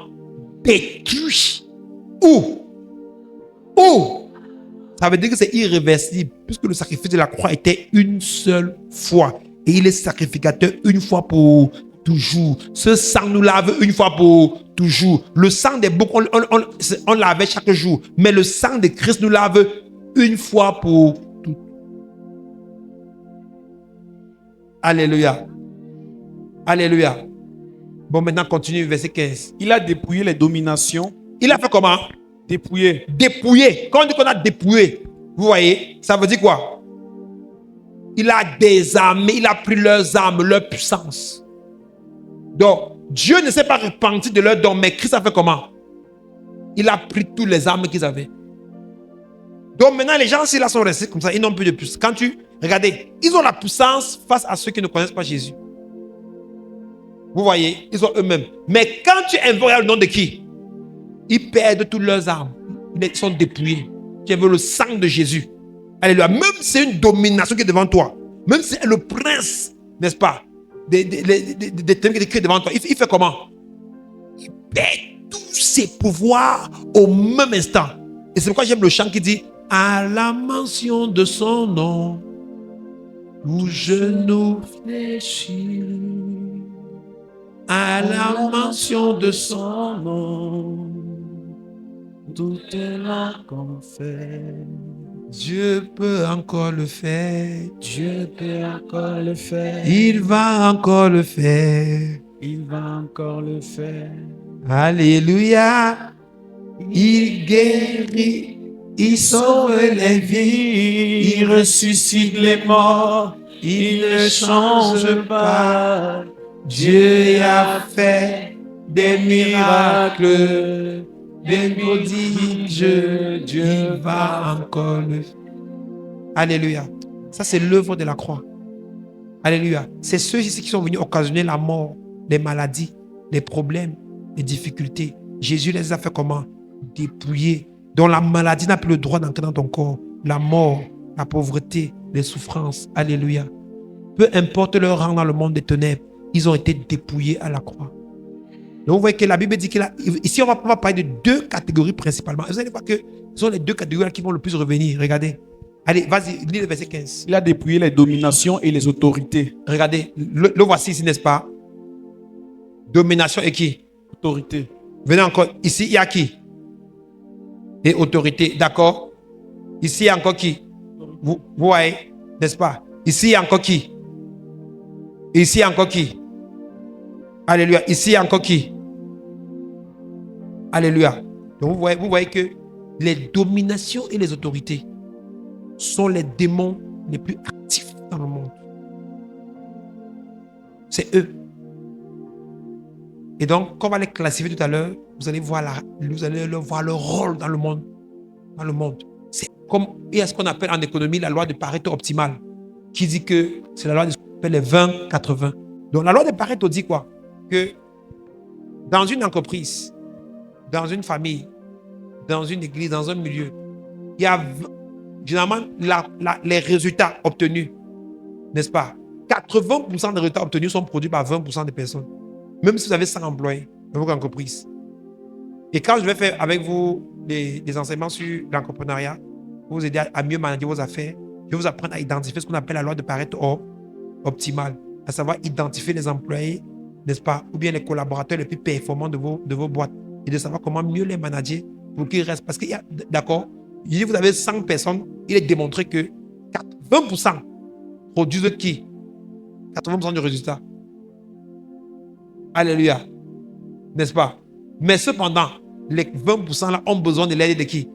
Détruit. Où? Ça veut dire que c'est irréversible puisque le sacrifice de la croix était une seule fois. Et il est sacrificateur une fois pour toujours. Ce sang nous lave une fois pour toujours. Le sang des boucs, on lavait chaque jour. Mais le sang de Christ nous lave une fois pour tout. Alléluia. Alléluia. Bon, maintenant, continue, verset 15. Il a dépouillé les dominations. Il a fait comment? Dépouillé. Dépouillé. Quand on dit qu'on a dépouillé, vous voyez, ça veut dire quoi? Il a désarmé, il a pris leurs armes, leur puissance. Donc, Dieu ne s'est pas repenti de leurs dons, mais Christ a fait comment? Il a pris toutes les armes qu'ils avaient. Donc maintenant, les gens, s'ils sont restés comme ça, ils n'ont plus de puissance. Quand regardez, ils ont la puissance face à ceux qui ne connaissent pas Jésus. Vous voyez, ils ont eux-mêmes. Mais quand tu invoques le nom de qui? Ils perdent toutes leurs armes. Ils sont dépouillés. Tu veux le sang de Jésus. Alléluia. Même si c'est une domination qui est devant toi, même si c'est le prince, n'est-ce pas, des ténèbres qui est devant toi, il fait comment? Il perd tous ses pouvoirs au même instant. Et c'est pourquoi j'aime le chant qui dit: à la mention de son nom, tout genou fléchit. À la mention de son nom, tout est là qu'on fait. Dieu peut encore le faire. Dieu peut encore le faire. Il va encore le faire. Il va encore le faire. Alléluia. Il guérit. Il sauve les vies. Il ressuscite les morts. Il ne change pas. Dieu a fait des miracles, des prodiges. Dieu va encore le faire. Alléluia. Ça, c'est l'œuvre de la croix. Alléluia. C'est ceux-ci qui sont venus occasionner la mort, les maladies, les problèmes, les difficultés. Jésus les a fait comment? Dépouiller. Donc la maladie n'a plus le droit d'entrer dans ton corps. La mort, la pauvreté, les souffrances. Alléluia. Peu importe leur rang dans le monde des ténèbres, ils ont été dépouillés à la croix. Donc vous voyez que la Bible dit ici on va parler de deux catégories principalement. Vous allez voir que ce sont les deux catégories qui vont le plus revenir. Regardez. Allez, vas-y, lis le verset 15. Il a dépouillé les dominations et les autorités. Regardez, le voici ici, n'est-ce pas? Domination et qui? Autorité. Venez encore. Ici, il y a qui? Et autorité, d'accord? Ici, il y a encore qui? Vous voyez, n'est-ce pas? Ici, il y a encore qui? Ici, il y a encore qui? Alléluia. Ici, il y a encore qui? Alléluia. Donc, vous voyez que les dominations et les autorités sont les démons les plus actifs dans le monde. C'est eux. Et donc, quand on va les classifier tout à l'heure, vous allez voir leur rôle dans le monde. Dans le monde. C'est comme, il y a ce qu'on appelle en économie la loi de Pareto optimale, qui dit que c'est la loi de ce qu'on appelle les 20-80. Donc, la loi de Pareto dit quoi? Que dans une entreprise, dans une famille, dans une église, dans un milieu, il y a généralement les résultats obtenus, n'est-ce pas? 80% des résultats obtenus sont produits par 20% des personnes. Même si vous avez 100 employés dans votre entreprise. Et quand je vais faire avec vous des enseignements sur l'entrepreneuriat, pour vous aider à mieux manager vos affaires, je vais vous apprendre à identifier ce qu'on appelle la loi de Pareto optimale, à savoir identifier les employés, n'est-ce pas, ou bien les collaborateurs les plus performants de vos boîtes, et de savoir comment mieux les manager pour qu'ils restent. Parce qu'il y a, d'accord, si vous avez 100 personnes, il est démontré que 20% produisent qui? 80% du résultat. Alléluia. N'est-ce pas? Mais cependant, les 20% là ont besoin de l'aide de qui?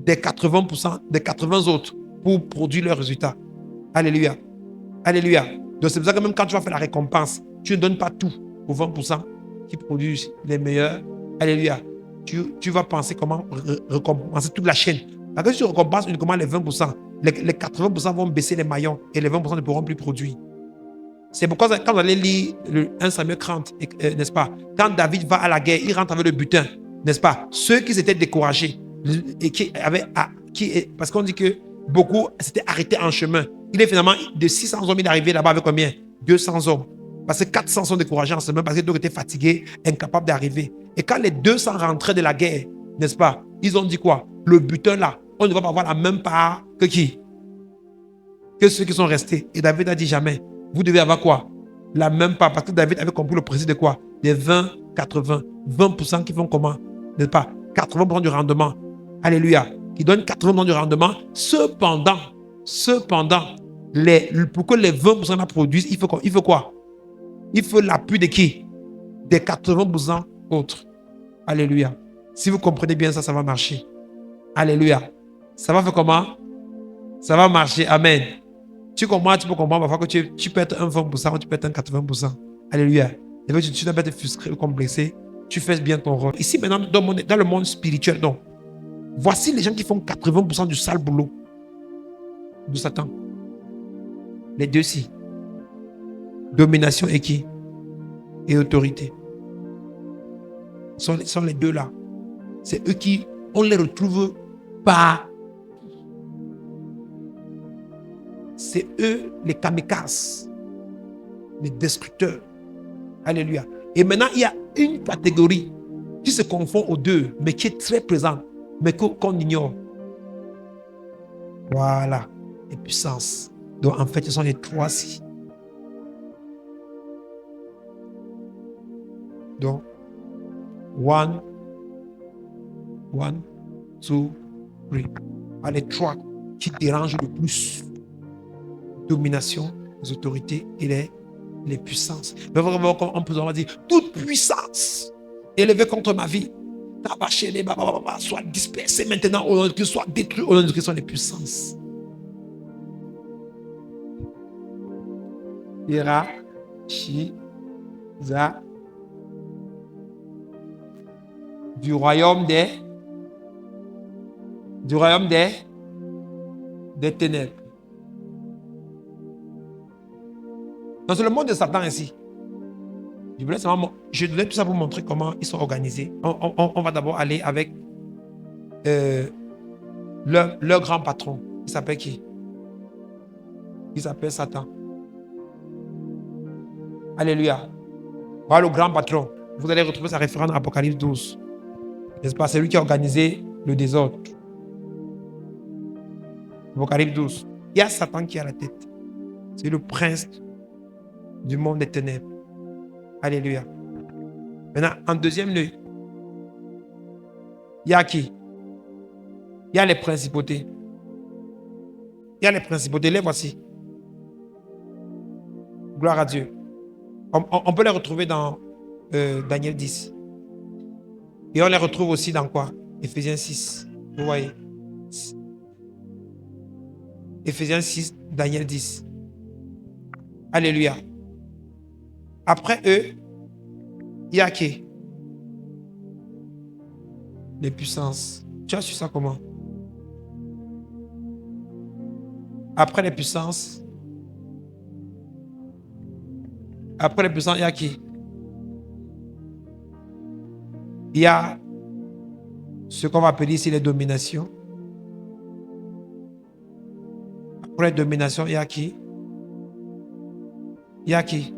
Des 80%, des 80 autres pour produire leurs résultats. Alléluia. Alléluia. Donc c'est pour ça que même quand tu vas faire la récompense, tu ne donnes pas tout aux 20% qui produisent les meilleurs. Alléluia. Tu vas penser comment récompenser toute la chaîne. Parce que si tu récompenses uniquement les 20%, les 80% vont baisser les maillons et les 20% ne pourront plus produire. C'est pourquoi quand vous allez lire le 1 Samuel 30, n'est-ce pas? Quand David va à la guerre, il rentre avec le butin, n'est-ce pas? Ceux qui s'étaient découragés et parce qu'on dit que beaucoup s'étaient arrêtés en chemin. Il est finalement de 600 hommes, il est arrivé là-bas avec combien? 200 hommes. Parce que 400 sont découragés en chemin parce que d'autres étaient fatigués, incapables d'arriver. Et quand les 200 rentraient de la guerre, n'est-ce pas? Ils ont dit quoi? Le butin là, on ne va pas avoir la même part que qui? Que ceux qui sont restés. Et David a dit jamais. Vous devez avoir quoi? La même part. Parce que David avait compris le principe de quoi? Des 20-80. 20% qui font comment? N'est-ce pas? 80% du rendement. Alléluia. Qui donnent 80% du rendement. Cependant, pour que les 20% la produisent, il faut quoi? Il faut l'appui de qui? Des 80% autres. Alléluia. Si vous comprenez bien ça, ça va marcher. Alléluia. Ça va faire comment? Ça va marcher. Amen. Tu comprends, tu peux comprendre parfois que tu peux être un 20% ou tu peux être un 80%. Alléluia. Et donc, tu ne dois pas être frustré ou complexé. Tu fais bien ton rôle. Ici, maintenant, dans le monde spirituel, donc, voici les gens qui font 80% du sale boulot de Satan. Les deux-ci. Domination et qui? Et autorité. Sont les deux là. C'est eux qui, on les retrouve par. C'est eux les kamikazes, les destructeurs. Alléluia. Et maintenant, il y a une catégorie qui se confond aux deux, mais qui est très présente, mais qu'on ignore. Voilà, les puissances. Donc, en fait, ce sont les trois-ci. Donc, one, two, three. Les trois qui dérangent le plus. Domination, les autorités et les puissances. Mais vraiment, on peut dire toute puissance élevée contre ma vie, soit dispersée maintenant, au nom de Christ, soit détruite au nom de Christ, sont les puissances. Ira, Shi, Za, du royaume des ténèbres. Donc, c'est le monde de Satan ici. Je donnais tout ça pour montrer comment ils sont organisés. On va d'abord aller avec leur grand patron. Il s'appelle qui? Il s'appelle Satan. Alléluia. Voilà le grand patron. Vous allez retrouver sa référence dans Apocalypse 12. N'est-ce pas? C'est lui qui a organisé le désordre. Apocalypse 12. Il y a Satan qui est à la tête. C'est le prince du monde des ténèbres. Alléluia. Maintenant, en deuxième lieu, il y a qui? Il y a les principautés. Il y a les principautés, les voici. Gloire à Dieu. On peut les retrouver dans Daniel 10. Et on les retrouve aussi dans quoi? Éphésiens 6. Vous voyez? Éphésiens 6, Daniel 10. Alléluia. Après eux, Il y a qui? Les puissances. Tu as su ça comment? Après les puissances, il y a qui? Il y a ce qu'on va appeler ici les dominations. Après les dominations, il y a qui? Il y a qui?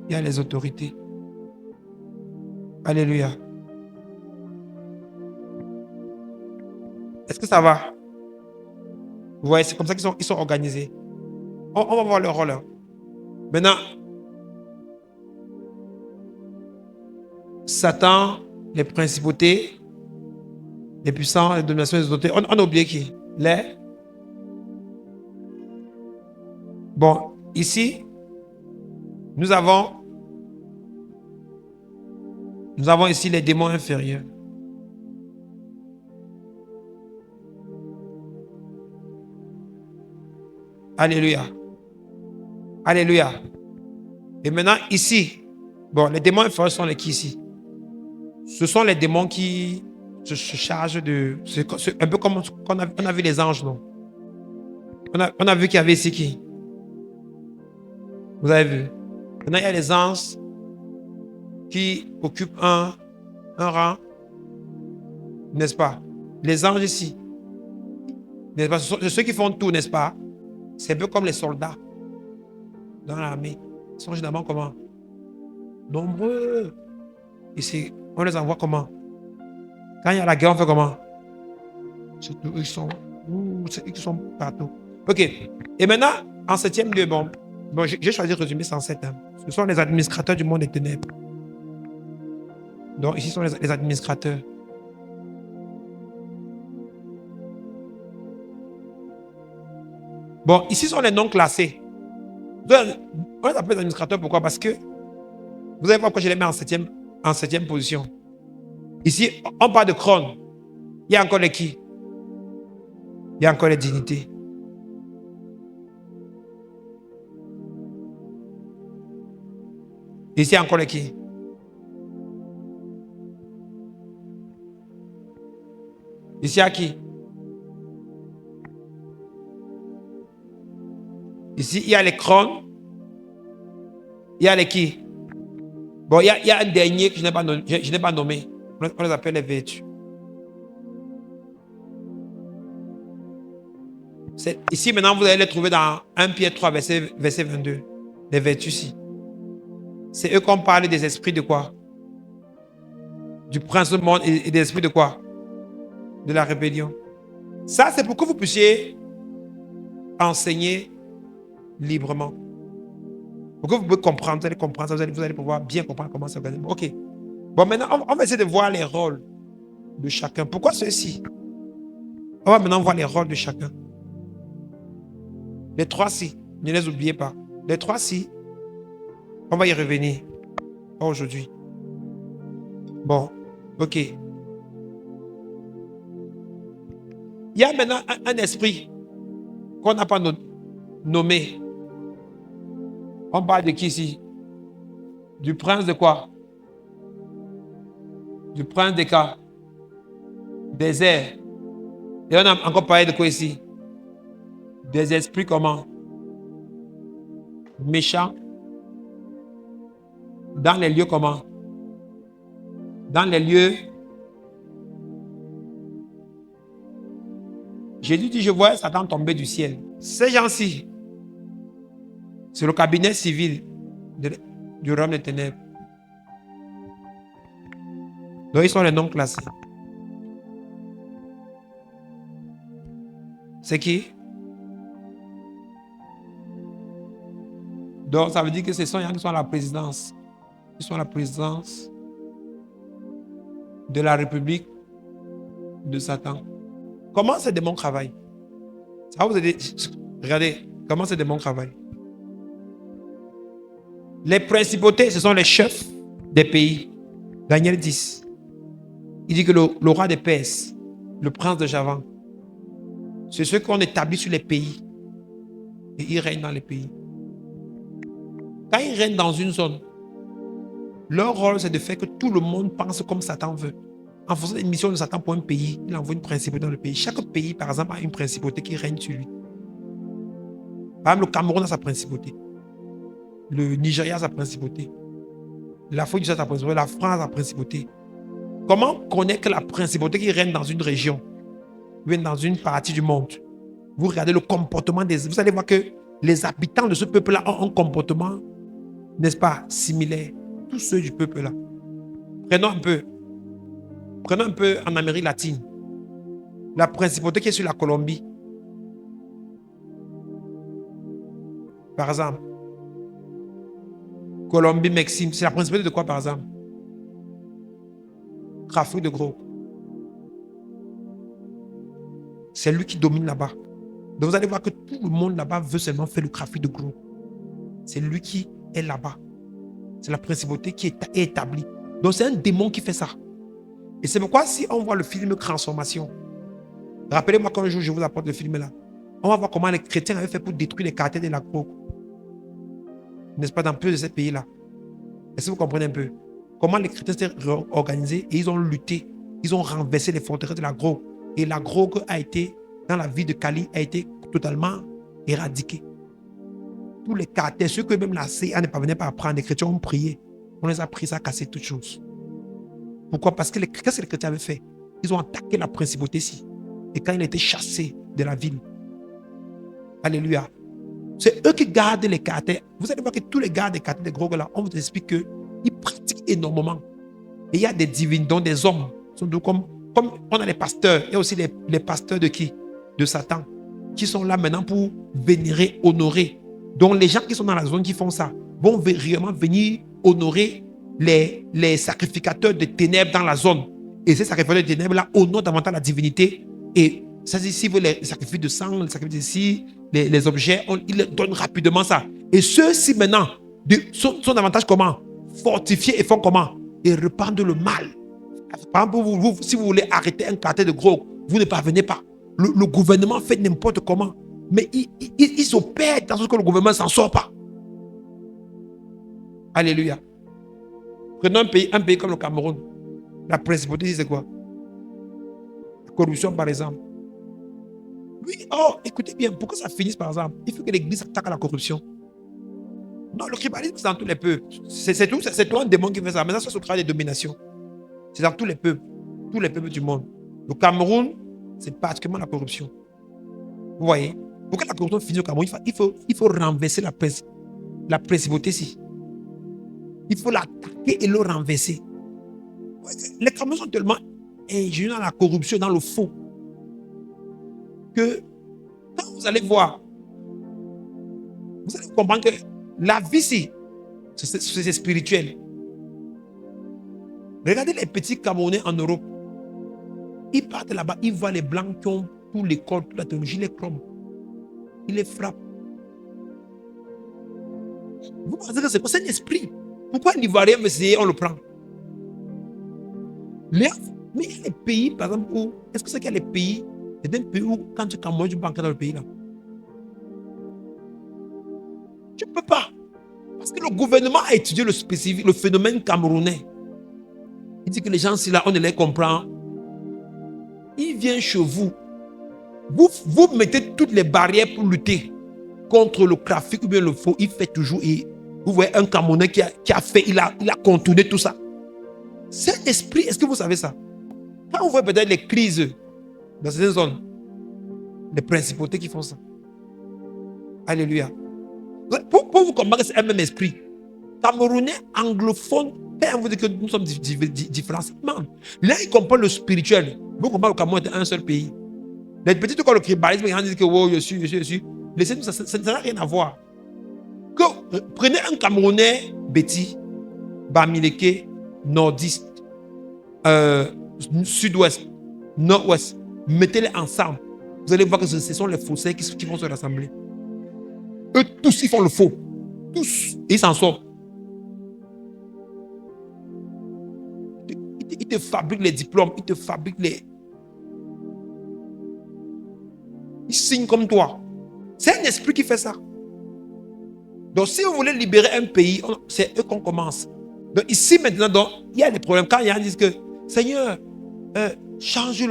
Il y a les autorités. Alléluia. Est-ce que ça va? Vous voyez, c'est comme ça qu'ils sont organisés. On va voir leur rôle là. Maintenant, Satan, les principautés, les puissants, les dominations, les autorités. On a oublié qui? Les. Bon, ici, nous avons ici les démons inférieurs. Alléluia. Alléluia. Et maintenant, ici, bon, les démons inférieurs sont les qui ici? Ce sont les démons qui se chargent de... C'est un peu comme on a vu les anges, non? On a vu qu'il y avait ici qui? Vous avez vu? Maintenant, il y a les anges qui occupent un rang, n'est-ce pas? Les anges ici, n'est-ce pas? Ce sont ceux qui font tout, n'est-ce pas? C'est un peu comme les soldats dans l'armée. Ils sont généralement comment? Nombreux. Ici, on les envoie comment? Quand il y a la guerre, on fait comment? Ils sont partout. Ok. Et maintenant, en 7e lieu, bon j'ai choisi de résumer ça en 7. Ce sont les administrateurs du monde des ténèbres. Donc, ici sont les administrateurs. Bon, ici sont les non classés. On les appelle les administrateurs, pourquoi? Parce que, vous allez voir pourquoi je les mets en 7e position. Ici, on parle de crône. Il y a encore les qui? Il y a encore les dignités. Ici, il y a encore les qui? Ici, il y a qui? Ici, il y a les crônes. Il y a les qui? Bon, il y a un dernier que je n'ai pas nommé. On les appelle les vertus. Ici, maintenant, vous allez les trouver dans 1 Pierre 3, verset 22. Les vertus ici. C'est eux qu'on parle des esprits de quoi? Du prince du monde et des esprits de quoi? De la rébellion. Ça, c'est pour que vous puissiez enseigner librement. Pour que vous puissiez comprendre, vous allez comprendre, vous allez pouvoir bien comprendre comment ça s'organise. Ok. Bon, maintenant, on va essayer de voir les rôles de chacun. Pourquoi ceci? On va maintenant voir les rôles de chacun. Les 3 si, ne les oubliez pas. Les 3 si, on va y revenir aujourd'hui. Bon, ok. Il y a maintenant un esprit qu'on n'a pas nommé. On parle de qui ici? Du prince de quoi? Du prince des cas. Des airs. Et on a encore parlé de quoi ici? Des esprits comment? Méchants. Dans les lieux comment? Dans les lieux. Jésus dit, je vois Satan tomber du ciel. Ces gens-ci, c'est le cabinet civil du royaume des ténèbres. Donc, ils sont les non classés. C'est qui? Donc, ça veut dire que ce sont les gens qui sont à la présidence. Ils sont à la présidence de la République de Satan. Comment ces démons travaillent? Ça va vous aider. Regardez, comment ces démons travaillent. Les principautés, ce sont les chefs des pays. Daniel 10. Il dit que le roi des Perses, le prince de Javan, c'est ceux qu'on établit sur les pays. Et ils règnent dans les pays. Quand ils règnent dans une zone, Leur rôle, c'est de faire que tout le monde pense comme Satan veut. En fonction des missions de Satan pour un pays, il envoie une principauté dans le pays. Chaque pays, par exemple, a une principauté qui règne sur lui. Par exemple, le Cameroun a sa principauté. Le Nigeria a sa principauté. L'Afrique du Sud a sa principauté. La France a sa principauté. Comment connaître la principauté qui règne dans une région ou bien dans une partie du monde? Vous regardez le comportement des... Vous allez voir que les habitants de ce peuple-là ont un comportement, n'est-ce pas, similaire. Tous ceux du peuple-là. Prenons un peu en Amérique latine. La principauté qui est sur la Colombie. Par exemple. Colombie, Mexique. C'est la principauté de quoi, par exemple? Trafic de gros. C'est lui qui domine là-bas. Donc vous allez voir que tout le monde là-bas veut seulement faire le trafic de gros. C'est lui qui est là-bas. C'est la principauté qui est établie. Donc c'est un démon qui fait ça. Et c'est pourquoi si on voit le film Transformation, rappelez-moi qu'un jour je vous apporte le film là, on va voir comment les chrétiens avaient fait pour détruire les cartels de la drogue. N'est-ce pas, dans peu de ces pays-là? Est-ce que vous comprenez un peu? Comment les chrétiens s'étaient organisés et ils ont lutté, ils ont renversé les forteresses de la drogue. Et la drogue a été, dans la ville de Cali, a été totalement éradiquée. Tous les cartels, ceux que même la CIA ne parvenait pas à prendre, les chrétiens ont prié. On les a pris, ça a cassé toutes choses. Pourquoi? Parce que qu'est-ce que les chrétiens avaient fait? Ils ont attaqué la principauté ici. Et quand il a été chassé de la ville, alléluia, c'est eux qui gardent les cartels. Vous allez voir que tous les gardes des cartels de drogue là, on vous explique qu'ils pratiquent énormément. Et il y a des divines, dont des hommes, sont comme on a les pasteurs, il y a aussi les pasteurs de qui? De Satan, qui sont là maintenant pour vénérer, honorer. Donc les gens qui sont dans la zone qui font ça vont vraiment venir honorer les sacrificateurs de ténèbres dans la zone. Et ces sacrificateurs de ténèbres là honorent davantage la divinité. Et ça, si vous les sacrifices de sang, les sacrifices ici, les objets, ils leur donnent rapidement ça. Et ceux-ci maintenant sont davantage comment? Fortifiés et font comment? Et répandent le mal. Par exemple, si vous voulez arrêter un cartel de drogue, vous ne parvenez pas. Le gouvernement fait n'importe comment. Mais ils opèrent dans ce que le gouvernement ne s'en sort pas. Alléluia. Prenons un pays comme le Cameroun. La principauté, c'est quoi? La corruption, par exemple. Oui, oh, écoutez bien, pour que ça finisse, par exemple, il faut que l'Église attaque la corruption. Non, le tribalisme, c'est dans tous les peuples. C'est tout un démon qui fait ça. Mais ça, c'est au travail de domination. C'est dans tous les peuples du monde. Le Cameroun, c'est particulièrement la corruption. Vous voyez? Pour que la corruption finisse au Cameroun, il faut renverser la principauté ici. Il faut l'attaquer et le renverser. Les Camerounais sont tellement ingénieux dans la corruption, dans le faux, que quand vous allez voir, vous allez comprendre que la vie ici, c'est spirituel. Regardez les petits Camerounais en Europe. Ils partent là-bas, ils voient les Blancs qui ont tout l'école, toute la théologie, les crommes. Ils les frappent. Vous pensez que c'est un esprit? Pourquoi l'Ivoirien veut essayer, on le prend? Mais il y a des pays, par exemple, où... Est-ce que c'est qu'il y a des pays... C'est un pays où, quand tu es Camerounais, tu peux entrer dans le pays là. Tu ne peux pas. Parce que le gouvernement a étudié le phénomène camerounais. Il dit que les gens, si là, on ne les comprend, ils viennent chez vous. Vous mettez toutes les barrières pour lutter contre le trafic ou bien le faux. Il fait toujours. Et vous voyez un Camerounais qui a fait, il a contourné tout ça. C'est un esprit. Est-ce que vous savez ça? Quand vous voyez peut-être les crises dans certaines zones, les principautés qui font ça. Alléluia. Pour vous comprendre que c'est un même esprit. Camerounais, anglophones, on vous dit que nous sommes différents. Là, ils comprennent le spirituel. Vous comprenez que le Cameroun est un seul pays. Les petits trucs comme le tribalisme, ils disent que oh, je suis. Laissez-nous, ça n'a rien à voir. Prenez un Camerounais bêtis, Bamileke, nordiste, sud-ouest, nord-ouest. Mettez-les ensemble. Vous allez voir que ce sont les faussaires qui vont se rassembler. Eux tous, ils font le faux. Tous. Ils s'en sortent. Ils te fabriquent les diplômes. Ils te fabriquent les... Ils signent comme toi. C'est un esprit qui fait ça. Donc si vous voulez libérer un pays, c'est eux qu'on commence. Donc ici maintenant, donc, il y a des problèmes. Quand il y a, ils disent que, Seigneur, change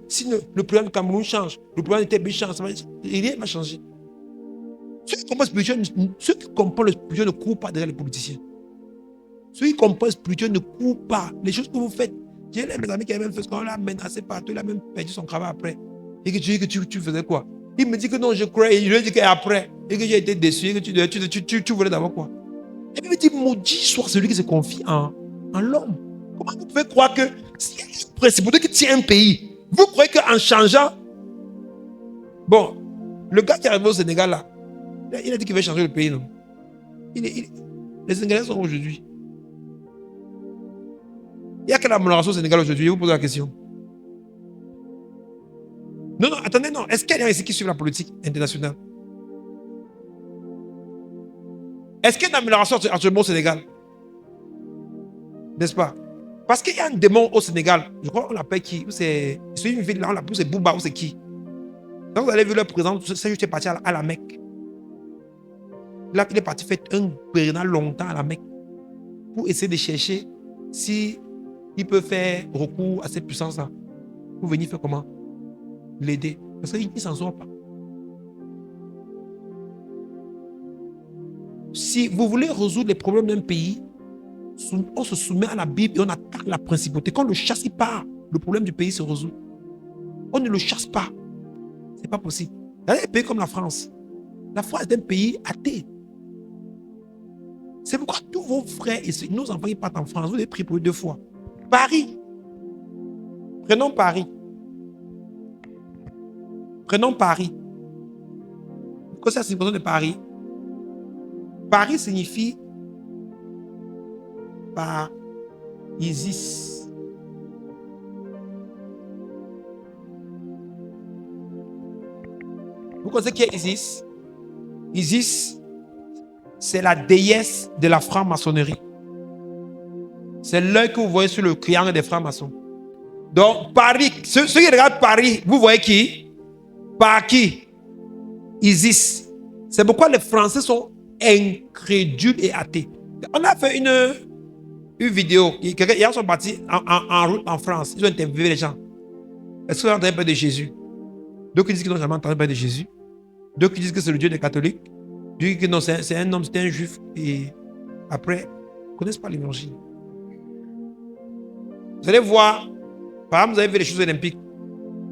si le problème du Cameroun change, le problème de TB change, rien ne va changer. Ceux qui comprennent le spirituel ne courent pas derrière les politiciens. Ceux qui comprennent le spirituel ne courent pas. Les choses que vous faites. J'ai mes amis qui avaient même fait ce qu'on l'a menacé partout, il a même perdu son travail après. Et que tu dis que tu faisais quoi? Il me dit que non, je crois. Et je lui ai dit qu'après, et que j'ai été déçu, et que tu voulais d'abord quoi? Et puis il me dit, maudit soit celui qui se confie en l'homme. Comment vous pouvez croire que si le principe qui tient un pays, vous croyez qu'en changeant. Bon, le gars qui est arrivé au Sénégal là, il a dit qu'il veut changer le pays, non? Les Sénégalais sont aujourd'hui. Il y a quelle amélioration au Sénégal aujourd'hui? Je vous pose la question. Non, attendez, non. Est-ce qu'il y a ici qui suivent la politique internationale? Est-ce qu'il y a une amélioration actuellement au Sénégal? N'est-ce pas? Parce qu'il y a un démon au Sénégal. Je crois qu'on l'appelle qui? C'est une ville là, on l'appelle, c'est Bouba ou c'est qui? Donc vous allez voir le président, c'est juste parti à la Mecque. Là, il est parti faire un pèlerinage longtemps à la Mecque pour essayer de chercher si il peut faire recours à cette puissance-là pour venir faire comment? L'aider. Parce qu'il ne s'en sort pas. Si vous voulez résoudre les problèmes d'un pays, on se soumet à la Bible et on attaque la principauté. Quand on le chasse, il part. Le problème du pays se résout. On ne le chasse pas. Ce n'est pas possible. Dans un pays comme la France, la France est un pays athée. C'est pourquoi tous vos frères et nos enfants qui partent en France, vous devez prier pour eux 2 fois. Paris. Prenons Paris. Prenons Paris. Qu'est-ce que c'est la de Paris? Paris signifie par Isis. Vous connaissez qui est Isis? Isis, c'est la déesse de la franc-maçonnerie. C'est l'œil que vous voyez sur le triangle des francs-maçons. Donc, Paris, ceux qui regardent Paris, vous voyez qui? Par qui? Isis. C'est pourquoi les Français sont incrédules et athées. On a fait une vidéo. Hier, ils sont partis en route en France. Ils ont interviewé les gens. Est-ce que vous avez entendu parler de Jésus? D'autres disent qu'ils n'ont jamais entendu parler de Jésus. D'autres disent que c'est le Dieu des catholiques. D'autres disent que non, c'est un homme, c'est un juif. Et après, ils ne connaissent pas l'évangile. Vous allez voir, par exemple, vous avez vu les Jeux olympiques.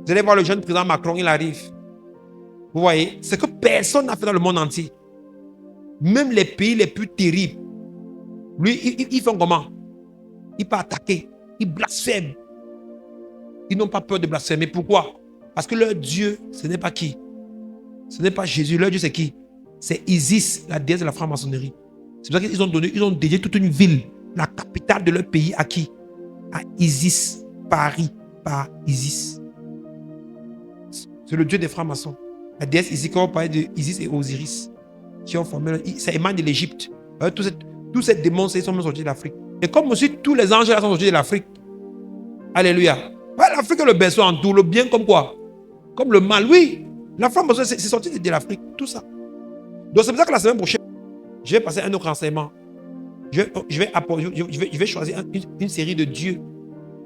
Vous allez voir le jeune président Macron, il arrive. Vous voyez, c'est que personne n'a fait dans le monde entier. Même les pays les plus terribles. Lui, ils font comment? Il peut attaquer. Ils blasphèment. Ils n'ont pas peur de blasphémer. Pourquoi? Parce que leur Dieu, ce n'est pas qui? Ce n'est pas Jésus. Leur Dieu, c'est qui? C'est Isis, la déesse de la franc-maçonnerie. C'est pour ça qu'ils ont dédié toute une ville, la capitale de leur pays, à qui? À Isis. Paris, par Isis. C'est le Dieu des francs-maçons. La déesse Isis, quand on parlait de Isis et Osiris, qui ont formé, ça émane de l'Égypte. Tous ces démons, ils sont même sortis de l'Afrique. Et comme aussi tous les anges là sont sortis de l'Afrique. Alléluia. L'Afrique est le berceau en tout, le bien comme quoi? Comme le mal, oui. La franc-maçonnerie, c'est sorti de l'Afrique, tout ça. Donc c'est pour ça que la semaine prochaine, je vais passer un autre enseignement. Je vais choisir une série de dieux.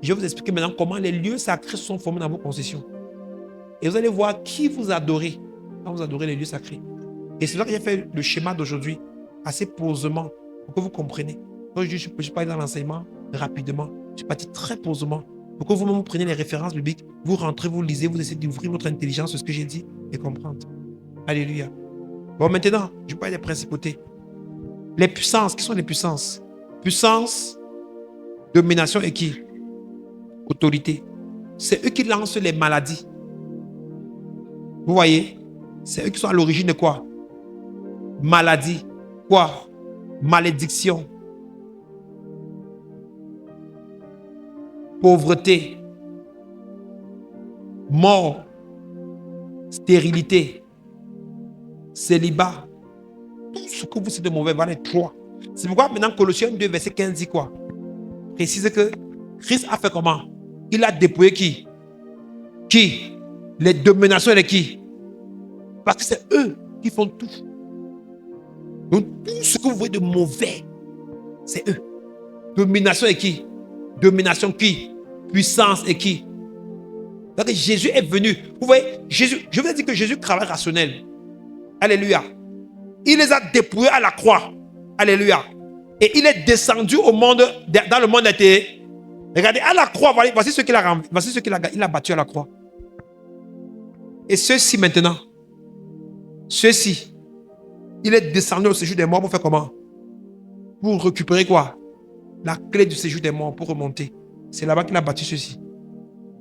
Je vais vous expliquer maintenant comment les lieux sacrés sont formés dans vos concessions. Et vous allez voir qui vous adorez quand vous adorez les lieux sacrés. Et c'est là que j'ai fait le schéma d'aujourd'hui, assez posément, pour que vous compreniez. Donc je suis parti dans l'enseignement rapidement. Je suis parti très posément. Pour que vous-même preniez les références bibliques, vous rentrez, vous lisez, vous essayez d'ouvrir votre intelligence sur ce que j'ai dit et comprendre. Alléluia. Bon, maintenant, je parle des principautés. Les puissances, qui sont les puissances? Puissance, domination et qui? Autorité. C'est eux qui lancent les maladies. Vous voyez? C'est eux qui sont à l'origine de quoi? Maladie. Quoi? Malédiction. Pauvreté. Mort. Stérilité. Célibat. Tout ce que vous savez de mauvais va les 3. C'est pourquoi maintenant Colossiens 2, verset 15 dit quoi? Précise que Christ a fait comment? Il a dépouillé qui? Qui? Les dominations de qui? Parce que c'est eux qui font tout. Donc tout ce que vous voyez de mauvais, c'est eux. Domination et qui? Domination qui? Puissance et qui? Donc Jésus est venu. Vous voyez, Jésus, je vous ai dit que Jésus travaille rationnel. Alléluia. Il les a dépouillés à la croix. Alléluia. Et il est descendu au monde, dans le monde entier. Regardez, à la croix, voici ce qu'il a, il a battu à la croix. Et ceux-ci maintenant, ceux-ci, il est descendu au séjour des morts pour faire comment? Pour récupérer quoi? La clé du séjour des morts, pour remonter. C'est là-bas qu'il a battu ceux-ci.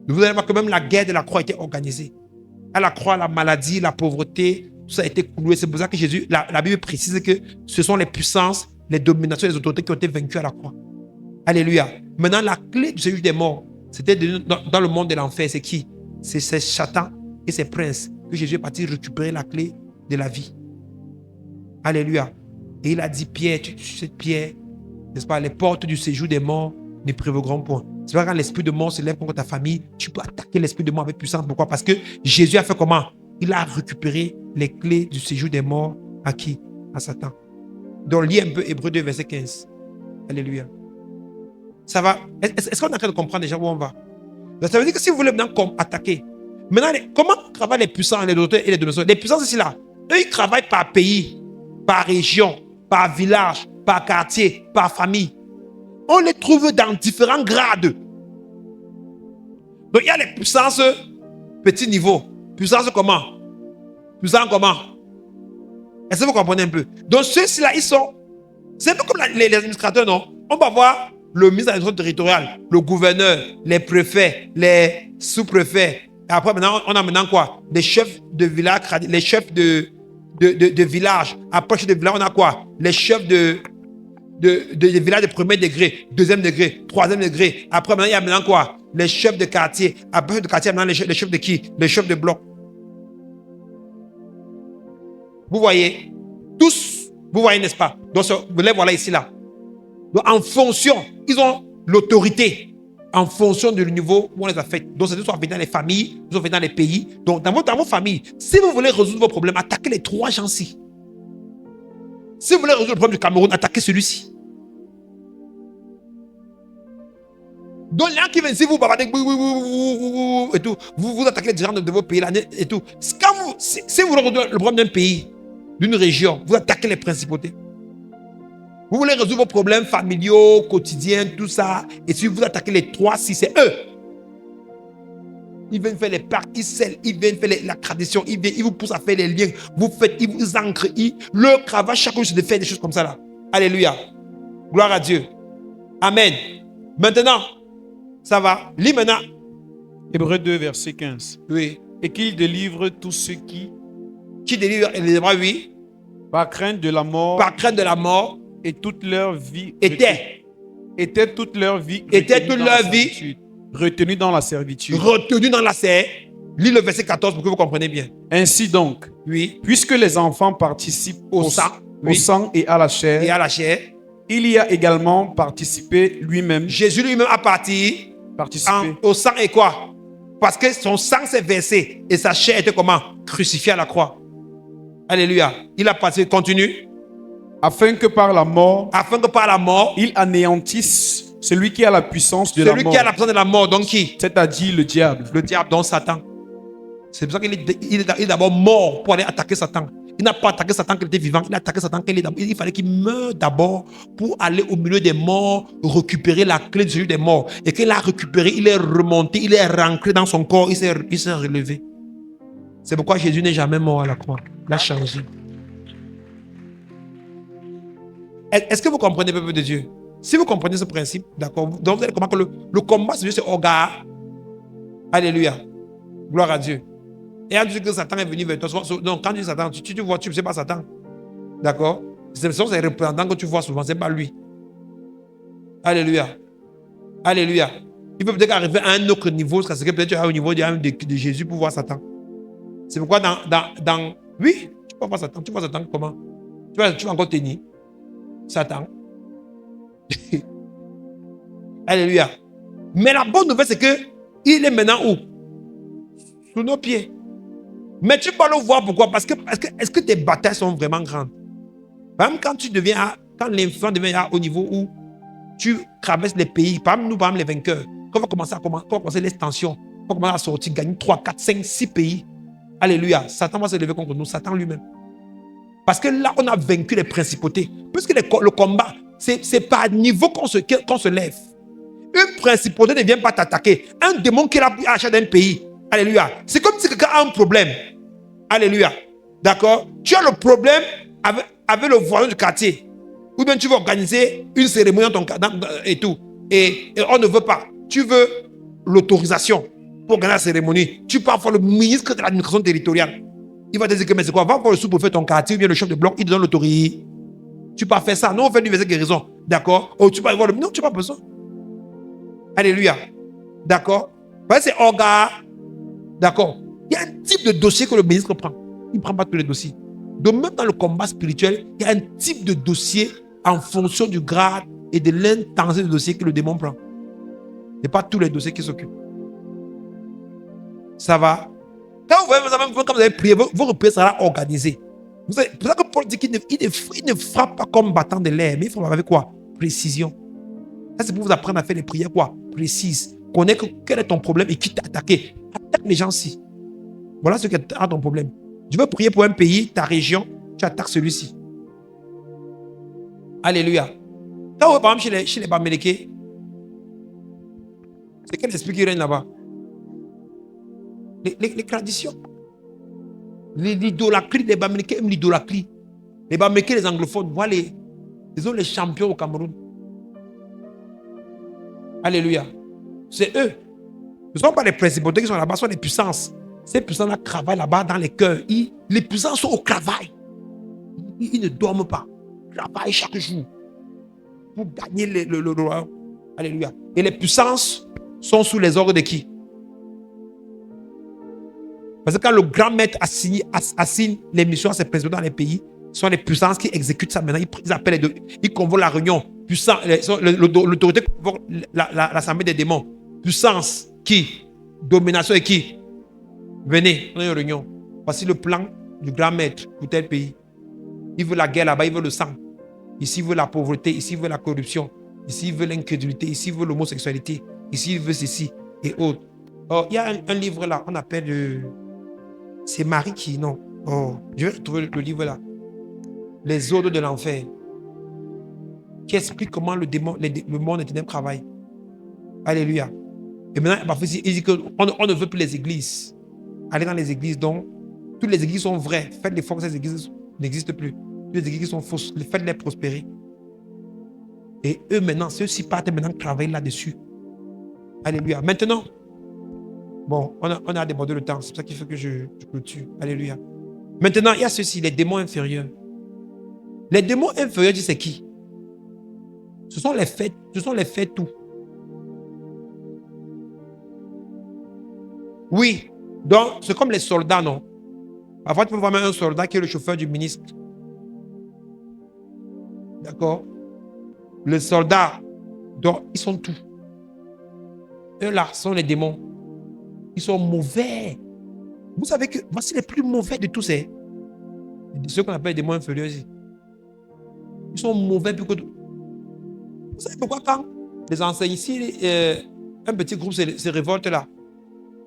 Vous allez voir que même la guerre de la croix était organisée. À la croix, la maladie, la pauvreté, tout ça a été cloué. C'est pour ça que Jésus, la Bible précise que ce sont les puissances, les dominations, les autorités qui ont été vaincues à la croix. Alléluia. Maintenant, la clé du séjour des morts, c'était dans le monde de l'enfer. C'est qui? C'est ces Satan et ces princes que Jésus est parti récupérer la clé de la vie. Alléluia. Et il a dit, Pierre, cette pierre, n'est-ce pas, les portes du séjour des morts ne prévaudront point. C'est pas quand l'esprit de mort se lève contre ta famille, tu peux attaquer l'esprit de mort avec puissance. Pourquoi? Parce que Jésus a fait comment? Il a récupéré les clés du séjour des morts à qui? À Satan. Donc, lis un peu Hébreux 2, verset 15. Alléluia. Ça va? Est-ce qu'on est en train de comprendre déjà où on va? Donc, ça veut dire que si vous voulez maintenant attaquer, maintenant, comment travaillent les puissants, les autorités et les dominations? Les puissants, c'est là. Eux, ils travaillent par pays, par région, par village, par quartier, par famille. On les trouve dans différents grades. Donc, il y a les puissances petit niveau. Puissance comment? Puissance comment? Est-ce que vous comprenez un peu? Donc, ceux-ci-là, ils sont... C'est un peu comme les administrateurs, non? On va voir le ministre de l'administration territoriale, le gouverneur, les préfets, les sous-préfets. Et après, maintenant, on a maintenant quoi? Les chefs de village, les chefs de village. Après, chefs de village, on a quoi? Les chefs de village de premier degré, deuxième degré, troisième degré. Après, maintenant, il y a maintenant quoi? Les chefs de quartier. Après, de quartier, maintenant, les chefs de qui? Les chefs de bloc. Vous voyez? Tous, vous voyez, n'est-ce pas? Donc, vous les voilà ici, là. Donc, en fonction, ils ont l'autorité en fonction du niveau où on les affecte. Donc, c'est soit dans les familles, soit dans les pays. Donc, dans vos familles, si vous voulez résoudre vos problèmes, attaquez les trois gens-ci. Si vous voulez résoudre le problème du Cameroun, attaquez celui-ci. Donc, les gens qui viennent ici, vous bavardez, et tout, vous attaquez les dirigeants de vos pays là, et tout. Si vous voulez résoudre le problème d'un pays, d'une région, vous attaquez les principautés. Vous voulez résoudre vos problèmes familiaux, quotidiens, tout ça. Et si vous attaquez les trois, si c'est eux. Ils viennent faire les parties, ils viennent faire la tradition, ils vous poussent à faire les liens. Ils vous ancrent. Leur travail, chaque jour, c'est de faire des choses comme ça là. Alléluia. Gloire à Dieu. Amen. Maintenant, ça va. Lis maintenant. Hébreux 2, verset 15. Oui. Et qu'il délivre tous ceux qui délivre les bras, oui. Par crainte de la mort. Par crainte de la mort. Et toute leur vie. Était toute leur vie. Retenue dans la servitude. Retenue dans la servitude. Lis le verset 14 pour que vous compreniez bien. Ainsi donc. Oui. Puisque les enfants participent au sang et à la chair. Il y a également participé lui-même. Jésus lui-même a participé au sang et quoi? Parce que son sang s'est versé et sa chair était comment? Crucifiée à la croix. Alléluia. Il a participé. Continue. Afin que par la mort, il anéantisse celui qui a la puissance de la mort. Celui qui a la puissance de la mort, donc qui? C'est-à-dire le diable. Le diable, donc Satan. C'est pour ça qu'il est d'abord mort pour aller attaquer Satan. Il n'a pas attaqué Satan quand il était vivant, il a attaqué Satan quand il est d'abord. Il fallait qu'il meure d'abord pour aller au milieu des morts, récupérer la clé du séjour des morts. Et qu'il a récupéré, il est remonté, il est rentré dans son corps, il s'est relevé. C'est pourquoi Jésus n'est jamais mort à la croix. Il a changé. Est-ce que vous comprenez, peuple de Dieu? Si vous comprenez ce principe, d'accord, donc vous allez comprendre que le combat, c'est juste Oga. Alléluia. Gloire à Dieu. Et quand tu dis que Satan est venu vers toi, donc quand tu dis Satan, tu vois, tu ne sais pas Satan. D'accord? C'est les représentants que tu vois souvent, ce n'est pas lui. Alléluia. Alléluia. Il peut peut-être arriver à un autre niveau, parce que peut-être tu es au niveau de Jésus pour voir Satan. C'est pourquoi oui, tu peux voir Satan. Tu vois Satan comment? Tu vas encore tenir. Satan. Alléluia. Mais la bonne nouvelle, c'est qu'il est maintenant où? Sous nos pieds. Mais tu peux le voir pourquoi? Parce que est-ce que tes batailles sont vraiment grandes? Même quand tu deviens, quand l'infant devient au niveau où tu traverses les pays, par exemple les vainqueurs, quand on va commencer l'extension, on va commencer à sortir, gagner 3, 4, 5, 6 pays. Alléluia. Satan va se lever contre nous, Satan lui-même. Parce que là, on a vaincu les principautés. Puisque le combat, c'est par niveau qu'on se lève. Une principauté ne vient pas t'attaquer. Un démon qui est là à l'achat d'un pays. Alléluia. C'est comme si quelqu'un a un problème. Alléluia. D'accord? Tu as le problème avec le voisin du quartier. Ou bien tu veux organiser une cérémonie dans ton et tout. Et on ne veut pas. Tu veux l'autorisation pour organiser la cérémonie. Tu pars voir le ministre de l'administration territoriale. Il va te dire que mais c'est quoi? Va voir le sous-préfet de ton quartier ou bien le chef de bloc. Il te donne l'autorité. Tu peux faire ça. Non, on fait du verset guérison. D'accord? Oh, tu peux aller voir le... Non, tu n'as pas besoin. Alléluia. D'accord? C'est orga. D'accord? Il y a un type de dossier que le ministre prend. Il ne prend pas tous les dossiers. Donc, même dans le combat spirituel, il y a un type de dossier en fonction du grade et de l'intensité du dossier que le démon prend. Ce n'est pas tous les dossiers qui s'occupent. Ça va? Quand vous avez prié, vos prières seront organisées. C'est pour ça que Paul dit qu'il ne frappe pas comme battant de l'air, mais il frappe avec quoi? Précision. Ça, c'est pour vous apprendre à faire les prières quoi? Précises. Connais quel est ton problème et qui t'a attaqué. Attaque les gens-ci. Voilà ce qui est ton problème. Tu veux prier pour un pays, ta région, tu attaques celui-ci. Alléluia. Quand vous par exemple chez les Bamileke, c'est quel esprit qui règne là-bas? Les traditions. L'idolâtrie, les Bamileke aiment l'idolâtrie. Les Bamileke, les anglophones, voilà, ils ont les champions au Cameroun. Alléluia. C'est eux. Ce ne sont pas les principautés qui sont là-bas, ce sont les puissances. Ces puissances-là travaillent là-bas dans les cœurs. Les puissances sont au travail. Ils ne dorment pas. Ils travaillent chaque jour pour gagner le royaume. Alléluia. Et les puissances sont sous les ordres de qui? Parce que quand le grand maître assigne les missions à ses présidents dans les pays, ce sont les puissances qui exécutent ça maintenant. Ils appellent ils convoquent la réunion. L'autorité convoque l'assemblée des démons. Puissance qui? Domination et qui? Venez, on a une réunion. Voici le plan du grand maître pour tel pays. Il veut la guerre là-bas, il veut le sang. Ici, il veut la pauvreté. Ici, il veut la corruption. Ici, il veut l'incrédulité. Ici, il veut l'homosexualité. Ici, il veut ceci et autres. Oh, il y a un livre là, on appelle... c'est Marie qui... Non. Oh, je vais retrouver le livre là. Les ordres de l'enfer. Qui explique comment le monde des ténèbres travaille. Alléluia. Et maintenant, parfois, il dit qu'on ne veut plus les églises. Allez dans les églises, donc, toutes les églises sont vraies. Faites l'effort que ces églises n'existent plus. Toutes les églises sont fausses. Faites-les prospérer. Et eux, maintenant, ceux-ci partent maintenant travailler là-dessus. Alléluia. Maintenant, bon, on a débordé le temps. C'est pour ça qu'il faut que je clôture. Alléluia. Maintenant, il y a ceux-ci, les démons inférieurs. Les démons inférieurs, c'est qui? Ce sont les faits tout. Oui. Donc, c'est comme les soldats, non? Parfois, tu peux voir même un soldat qui est le chauffeur du ministre. D'accord? Les soldats, donc, ils sont tout. Eux là, sont les démons. Ils sont mauvais. Vous savez que voici les plus mauvais de tous ces. Ceux qu'on appelle les démons inférieurs ici. Ils sont mauvais plus que tout. Vous savez pourquoi quand les enseignants ici, un petit groupe se révolte là,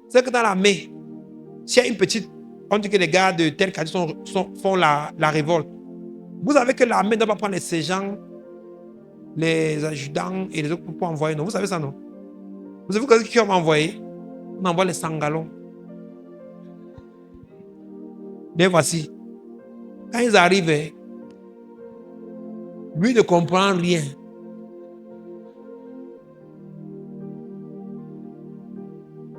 c'est que dans l'armée, s'il y a une petite, on dit que les gars de tel quartier font la révolte. Vous savez que l'armée ne doit pas prendre les sergents, les adjudants et les autres pour envoyer, non? Vous savez ça, non? Vous savez qui on va envoyer? On envoie les sangalons. Mais voici. Quand ils arrivent, lui ne comprend rien.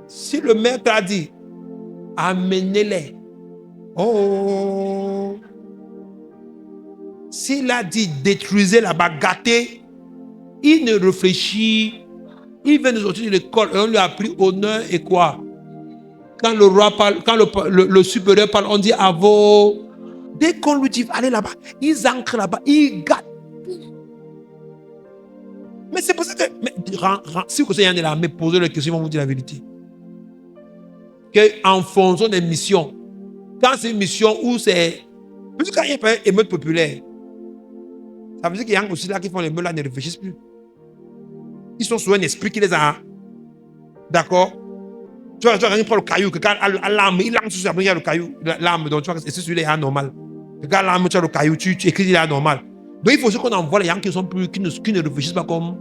Si le maître a dit, amenez-les. Oh! S'il a dit, détruisez là-bas, gâtez, il ne réfléchit. Il vient de sortir de l'école et on lui a pris honneur et quoi? Quand le roi parle, quand le supérieur parle, on dit à vos. Dès qu'on lui dit, allez là-bas, ils entrent là-bas, ils gâtent. Mais c'est pour ça que, si vous êtes de l'armée, posez la question, ils vont vous dire la vérité. En fonction des missions, quand c'est une mission où c'est. Parce que quand il y a une émeute populaire, ça veut dire qu'il y a aussi là qui font les meutes là, ne réfléchissent plus. Ils sont sous un esprit qui les a. D'accord? Tu vois, il prend le caillou, que quand l'arme, il lance sur il y a le caillou, l'arme, donc tu vois, c'est celui-là est anormal. Quand l'arme, tu as le caillou, tu écris, il est anormal. Donc il faut aussi qu'on envoie les gens qui ne réfléchissent pas comme.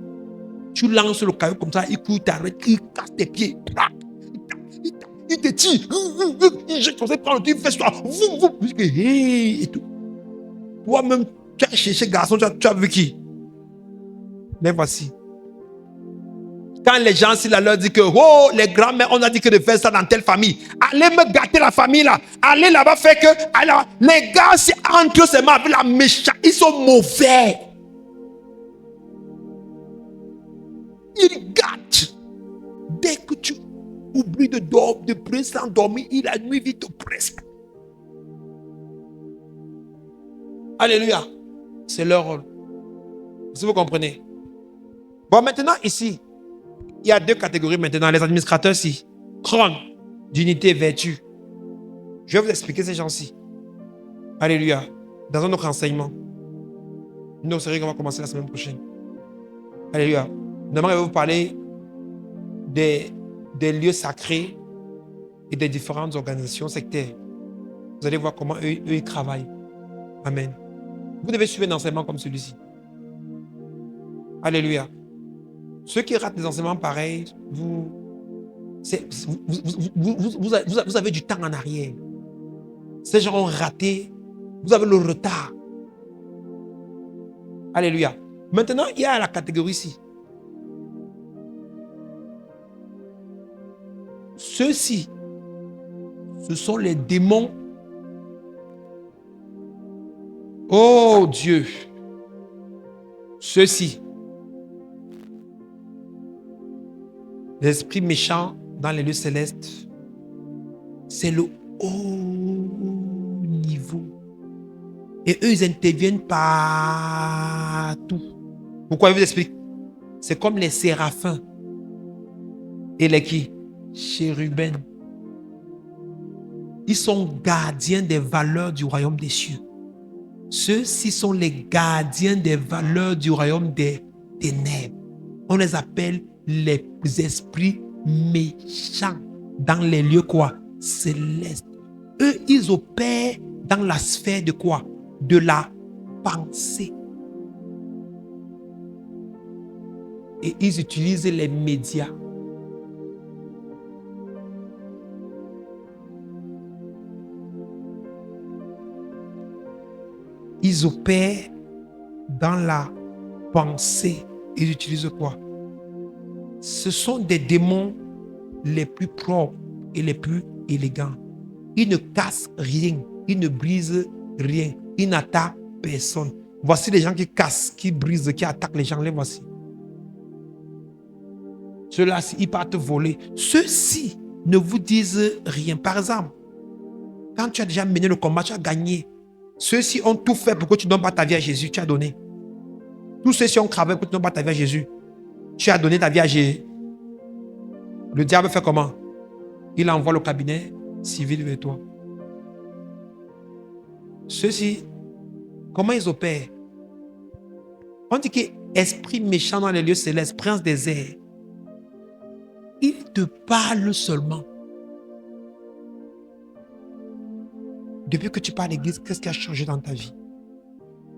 Tu lances le caillou comme ça, il court, t'arrête, il casse tes pieds. Il te tire. Il jette comme ça, il prend le truc, il fait ça. Et tout. Toi-même, tu as cherché garçon, tu as vu qui? Les voici. Quand les gens, s'ils leur disent que, oh, les grands-mères, on a dit que de faire ça dans telle famille. Allez me gâter la famille là. Allez là-bas faire que. Alors, les gars, c'est entre eux, c'est ma vie, la méchante. Ils sont mauvais. Ils gâtent. Dès que tu oublies de dormir, de prier sans dormir, la nuit vite te presque. Alléluia. C'est leur rôle. Si vous comprenez. Bon, maintenant, ici, il y a deux catégories maintenant. Les administrateurs, ici. Trône, dignité, vertu. Je vais vous expliquer ces gens-ci. Alléluia. Dans un autre enseignement. Une autre série qu'on va commencer la semaine prochaine. Alléluia. Demain, je vais vous parler des lieux sacrés et des différentes organisations sectaires. Vous allez voir comment eux ils travaillent. Amen. Vous devez suivre un enseignement comme celui-ci. Alléluia. Ceux qui ratent des enseignements pareils, vous avez du temps en arrière. Ces gens ont raté. Vous avez le retard. Alléluia. Maintenant, il y a la catégorie ici. Ceux-ci, ce sont les démons. Oh Dieu. Ceux-ci. L'esprit méchant dans les lieux célestes, c'est le haut niveau. Et eux, ils interviennent partout. Pourquoi je vous explique? C'est comme les séraphins et les qui? Chérubins. Ils sont gardiens des valeurs du royaume des cieux. Ceux-ci sont les gardiens des valeurs du royaume des ténèbres. On les appelle les esprits méchants dans les lieux quoi? Célestes. Eux, ils opèrent dans la sphère de quoi? De la pensée. Et ils utilisent les médias. Ils opèrent dans la pensée. Ils utilisent quoi? Ce sont des démons les plus propres et les plus élégants. Ils ne cassent rien. Ils ne brisent rien. Ils n'attaquent personne. Voici les gens qui cassent, qui brisent, qui attaquent les gens. Les voici. Ceux-là, ils partent voler. Ceux-ci ne vous disent rien. Par exemple, quand tu as déjà mené le combat, tu as gagné. Ceux-ci ont tout fait pour que tu ne donnes pas ta vie à Jésus. Tu as donné. Tous ceux-ci ont travaillé pour que tu ne donnes pas ta vie à Jésus. Tu as donné ta vie à Jésus. Le diable fait comment? Il envoie le cabinet civil vers toi. Ceux-ci, comment ils opèrent? On dit qu'esprit méchant dans les lieux célestes, prince des airs, il te parle seulement. Depuis que tu pars à l'église, qu'est-ce qui a changé dans ta vie?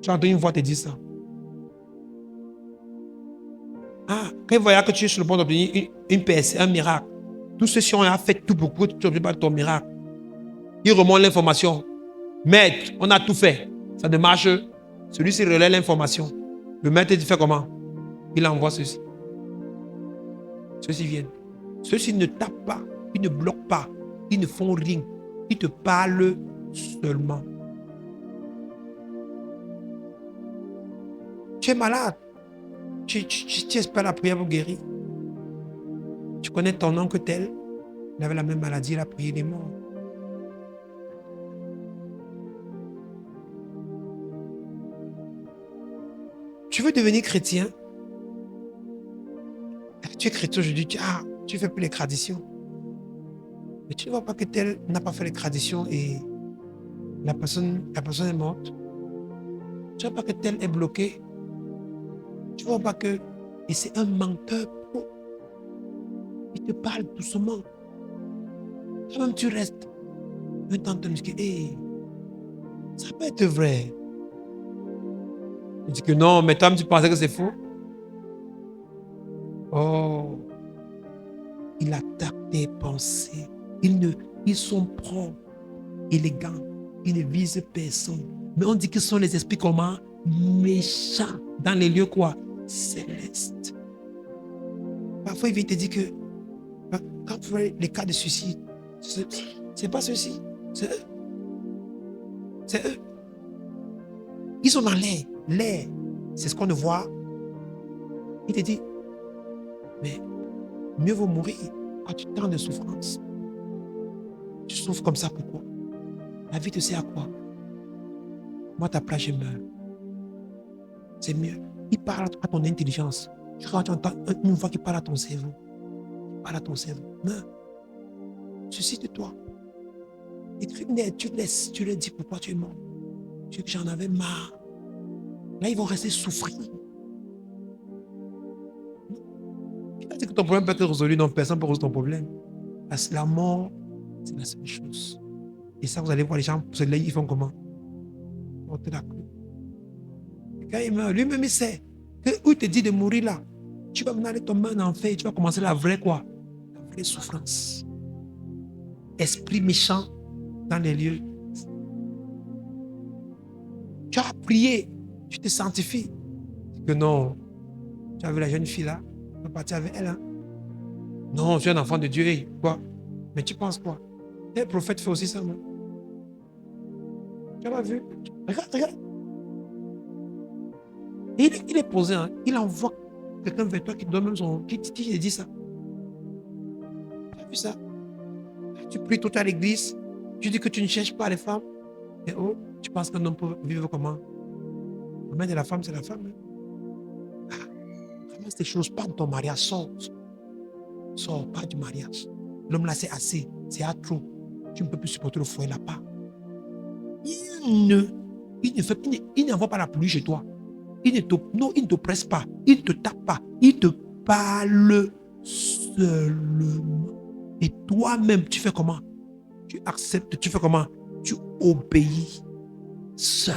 Tu as entendu une voix te dire ça. Ah, quand il voit que tu es sur le point d'obtenir une percée, un miracle, tous ceux-ci ont fait tout pour que tu n'obtiennes pas ton miracle. Il remonte l'information. Maître, on a tout fait. Ça ne marche. Celui-ci relaie l'information. Le maître dit fait comment? Il envoie ceux-ci. Ceux-ci viennent. Ceux-ci ne tapent pas. Ils ne bloquent pas. Ils ne font rien. Ils te parlent seulement. Tu es malade. Tu espères la prière pour guérir. Tu connais ton oncle tel. Il avait la même maladie. Il a prié, il est mort. Tu veux devenir chrétien? Tu es chrétien aujourd'hui, tu fais plus l'extradition. Mais tu ne vois pas que tel n'a pas fait l'extradition et la personne est morte. Tu ne vois pas que tel est bloqué. Tu ne vois pas que Et c'est un menteur pro. Il te parle doucement. Toi-même, tu restes. Un temps, tu me dis que, hey, ça peut être vrai. Il dit que non, mais toi, tu pensais que c'est faux. Oh, il attaque tes pensées. Ils sont propres, élégants. Ils ne visent personne. Mais on dit qu'ils sont les esprits comment? Méchants. Dans les lieux quoi? Célestes. Parfois, il vient te dire que quand tu vois les cas de suicide, c'est pas ceux-ci. C'est eux. C'est eux. Ils sont dans l'air. L'air, c'est ce qu'on ne voit. Il te dit, mais mieux vaut mourir quand tu tends de souffrance. Tu souffres comme ça, pourquoi? La vie te sert à quoi? Moi, ta place, je meurs. C'est mieux. Il parle à ton intelligence. Quand tu entends une voix qui parle à ton cerveau, il parle à ton cerveau. Meurs. Suicide-toi. Et tu laisses, tu leur dis pourquoi tu es mort. Tu dis que j'en avais marre. Là, ils vont rester souffrir. Il a dit que ton problème peut être résolu. Non, personne ne peut résoudre ton problème. Parce que la mort, c'est la seule chose. Et ça, vous allez voir les gens, ils font comment? Porter la crue. Quand il meurt, lui-même, il sait que où il te dit de mourir là, tu vas venir aller tomber en enfer, tu vas commencer la vraie quoi? La vraie souffrance. Esprit méchant dans les lieux. Tu as prié, tu te sanctifies. Que non, tu as vu la jeune fille là, tu vas partir avec elle. Hein? Non, je suis un enfant de Dieu. Hey, quoi? Mais tu penses quoi? Le prophète fait aussi ça, non? Tu n'as pas vu? Regarde, regarde. Il est posé, hein? Il envoie quelqu'un vers toi qui donne même son. Qui dit ça. Tu as vu ça? Tu pries tout à l'église, tu dis que tu ne cherches pas les femmes. Et oh, tu penses qu'un homme peut vivre comment? La main de la femme, c'est la femme. Hein? Vraiment, ces choses, pas de ton mariage, sors. Sors, pas du mariage. L'homme là, c'est assez, c'est à trop. Tu ne peux plus supporter le foyer là-bas. Il n'envoie pas la pluie chez toi. Il ne t'oppresse pas. Il ne te tape pas. Il te parle seulement. Et toi-même, tu fais comment? Tu acceptes, tu fais comment? Tu obéis seul.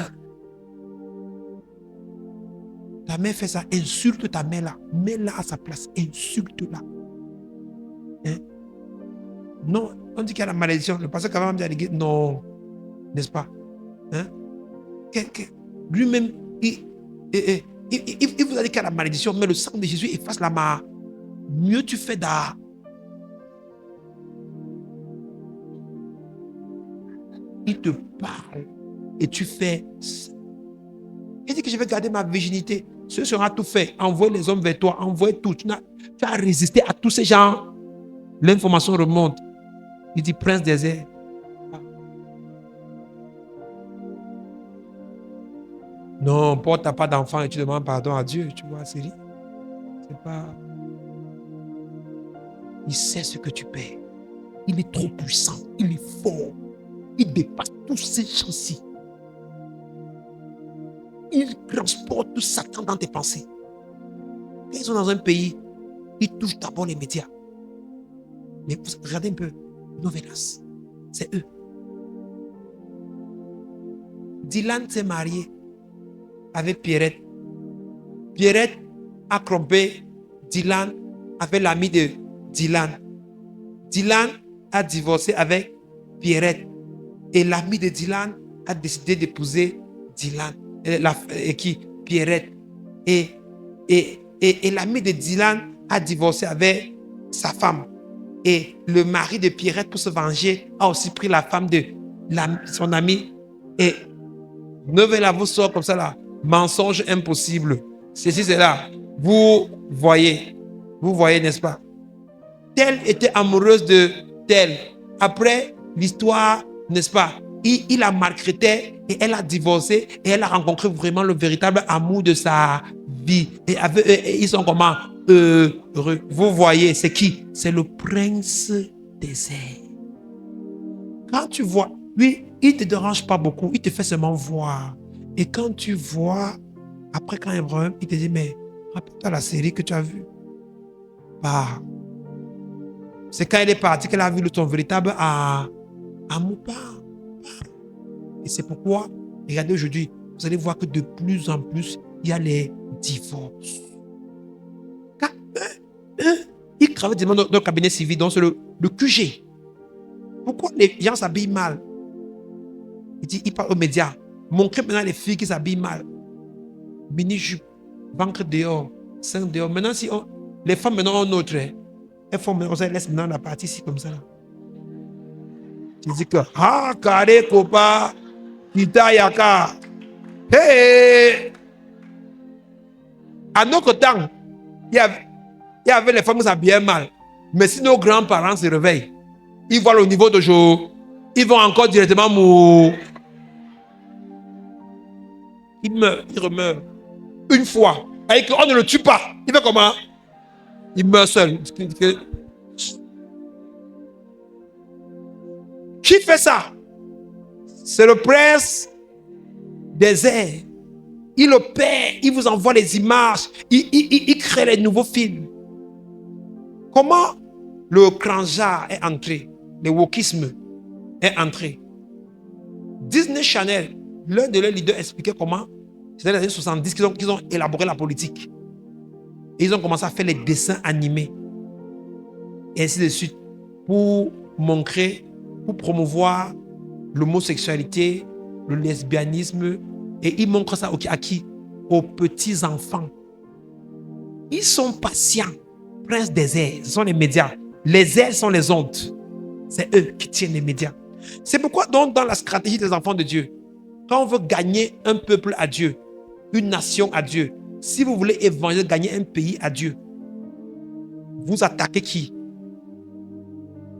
Ta mère fait ça, insulte ta mère là. Mets-la à sa place, insulte-la. Hein? Non, on dit qu'il y a la malédiction. Le pasteur quand même dit à l'église, non, n'est-ce pas? Hein? Lui-même, il vous a dit qu'il y a la malédiction, mais le sang de Jésus efface la main. Mieux tu fais d'art. Il te parle et tu fais. Il dit que je vais garder ma virginité. Ce sera tout fait. Envoie les hommes vers toi. Envoie tout. Tu as résisté à tous ces gens. L'information remonte. Il dit prince des airs. Non, Paul, tu n'as pas d'enfant et tu demandes pardon à Dieu. Tu vois, c'est pas. Il sait ce que tu perds. Il est trop puissant. Il est fort. Il dépasse tous ces gens-ci. Il transporte tout Satan dans tes pensées. Quand ils sont dans un pays, ils touchent d'abord les médias. Mais regardez un peu, Novelas, c'est eux. Dylan s'est marié avec Pierrette. Pierrette a trompé Dylan avec l'ami de Dylan. Dylan a divorcé avec Pierrette. Et l'ami de Dylan a décidé d'épouser Dylan. Pierrette. Et l'ami de Dylan a divorcé avec sa femme. Et le mari de Pierrette, pour se venger, a aussi pris la femme de son ami. Et Novella vous sort comme ça là. Mensonge impossible. Ceci, c'est là. Vous voyez, n'est-ce pas? Telle était amoureuse de telle. Après l'histoire, n'est-ce pas? Il a maltraité et elle a divorcé et elle a rencontré vraiment le véritable amour de sa vie. Et ils sont comment? Heureux. Vous voyez, c'est qui? C'est le prince des airs. Quand tu vois, lui, il ne te dérange pas beaucoup. Il te fait seulement voir. Et quand tu vois, après quand il y a un problème, il te dit, mais Rappelle-toi la série que tu as vue. Bah, c'est quand elle est partie qu'elle a vu ton véritable amour. Et c'est pourquoi, regardez aujourd'hui, vous allez voir que de plus en plus, il y a les divorces. Quand il travaille dans le cabinet civil, donc c'est le QG. Pourquoi les gens s'habillent mal? Il parle aux médias. Montrez maintenant les filles qui s'habillent mal. Mini-jupe, ventre dehors, sein dehors. Maintenant, si les femmes maintenant ont autre, elles font maintenant, elles laissent maintenant la partie ici comme ça. Là. Tu dis que, kare kopa, kita yaka. Hey! À notre temps, il y avait les femmes qui s'habillaient mal. Mais si nos grands-parents se réveillent, ils voient le niveau de jour, ils vont encore directement mourir. Il meurt, il remeurt. Une fois. Et on ne le tue pas. Il fait comment? Il meurt seul. Qui fait ça? C'est le prince des airs. Il opère, il vous envoie les images, il crée les nouveaux films. Comment le cranjard est entré, le wokisme est entré? Disney Channel, l'un de leurs leaders expliquait comment c'était dans les années 70 qu'ils ont élaboré la politique. Et ils ont commencé à faire les dessins animés. Et ainsi de suite. Pour montrer, pour promouvoir l'homosexualité, le lesbianisme. Et ils montrent ça à qui? Aux petits enfants. Ils sont patients. Prince des airs, ce sont les médias. Les airs sont les ondes. C'est eux qui tiennent les médias. C'est pourquoi donc dans la stratégie des enfants de Dieu, quand on veut gagner un peuple à Dieu, une nation à Dieu, si vous voulez évangéliser, gagner un pays à Dieu, vous attaquez qui?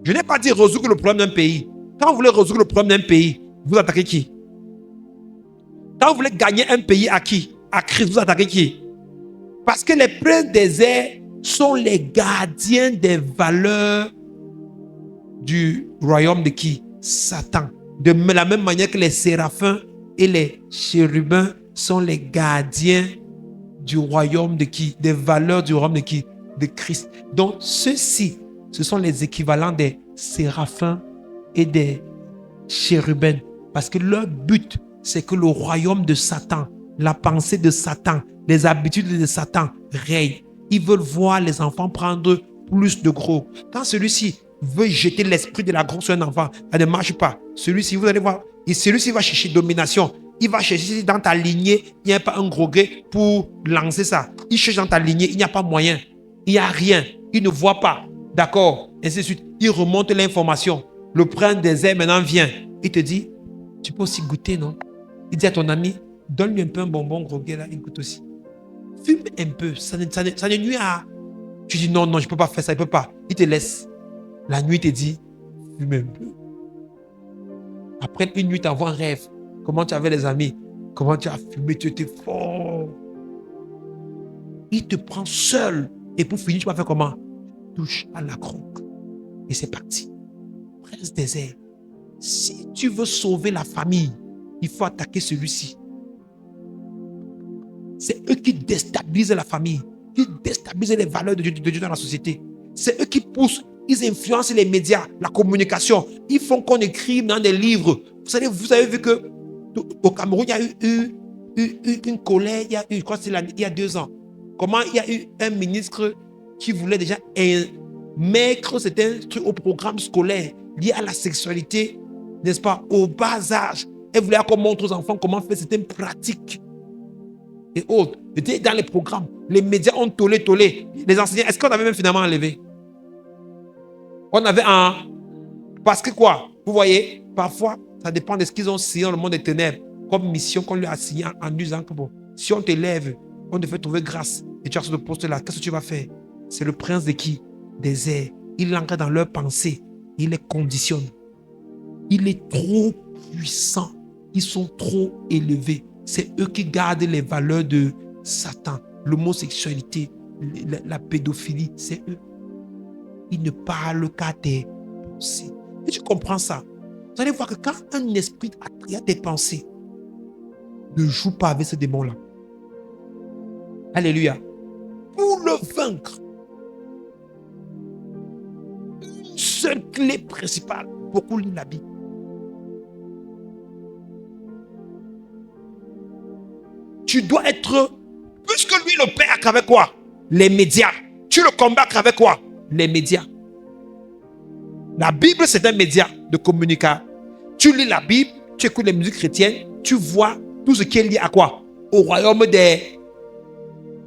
Je n'ai pas dit résoudre le problème d'un pays. Quand vous voulez résoudre le problème d'un pays, vous attaquez qui? Quand vous voulez gagner un pays à qui? À Christ, vous attaquez qui? Parce que les princes des airs sont les gardiens des valeurs du royaume de qui? Satan. De la même manière que les séraphins et les chérubins sont les gardiens du royaume de qui? Des valeurs du royaume de qui? De Christ. Donc ceux-ci, ce sont les équivalents des séraphins et des chérubins. Parce que leur but, c'est que le royaume de Satan, la pensée de Satan, les habitudes de Satan règnent. Ils veulent voir les enfants prendre plus de gros. Quand celui-ci veut jeter l'esprit de la grosse sur un enfant, ça ne marche pas. Celui-ci, vous allez voir, celui-ci va chercher domination. Il va chercher si dans ta lignée, il n'y a pas un gros gré pour lancer ça. Il cherche dans ta lignée, il n'y a pas moyen. Il n'y a rien. Il ne voit pas. D'accord. Ainsi de suite. Il remonte l'information. Le prince des airs maintenant vient. Il te dit, tu peux aussi goûter, non? Il dit à ton ami, donne-lui un peu un bonbon gros gré là, il goûte aussi. Fume un peu. Ça ne nuit à... Tu dis non, je ne peux pas faire ça, il ne peut pas. Il te laisse. La nuit, il te dit, fume un peu. Après une nuit, tu envoies un rêve. Comment tu avais les amis? Comment tu as fumé? Tu étais fort. Il te prend seul. Et pour finir, tu vas faire comment? Touche à la croque. Et c'est parti. Prince des airs. Si tu veux sauver la famille, il faut attaquer celui-ci. C'est eux qui déstabilisent la famille, qui déstabilisent les valeurs de Dieu dans la société. C'est eux qui poussent, ils influencent les médias, la communication. Ils font qu'on écrive dans des livres. Vous avez vu qu'au Cameroun, il y a eu une colère, je crois que c'est il y a 2 ans. Comment il y a eu un ministre qui voulait déjà mettre certains trucs au programme scolaire lié à la sexualité, n'est-ce pas, au bas âge. Elle voulait qu'on montre aux enfants comment faire certaines pratiques et autres. C'était dans les programmes. Les médias ont tollé. Les enseignants, est-ce qu'on avait même finalement enlevé? On avait Parce que quoi? Vous voyez, parfois, ça dépend de ce qu'ils ont signé dans le monde des ténèbres, comme mission qu'on lui a signé en disant que bon, si on t'élève, on te fait trouver grâce et tu as ce poste-là, qu'est-ce que tu vas faire? C'est le prince de qui? Des airs. Il entre dans leurs pensées. Il les conditionne. Il est trop puissant. Ils sont trop élevés. C'est eux qui gardent les valeurs de Satan. L'homosexualité, la pédophilie, c'est eux. Ils ne parlent qu'à tes pensées. Et tu comprends ça? Vous allez voir que quand un esprit attire tes pensées, ne joue pas avec ce démon-là. Alléluia. Pour le vaincre, une seule clé principale, beaucoup lisent la Bible. Tu dois être, puisque lui le perd à travers quoi? Les médias. Tu le combats à travers quoi? Les médias. La Bible, c'est un média de communication. Tu lis la Bible, tu écoutes les musiques chrétiennes, tu vois tout ce qui est lié à quoi? Au royaume des...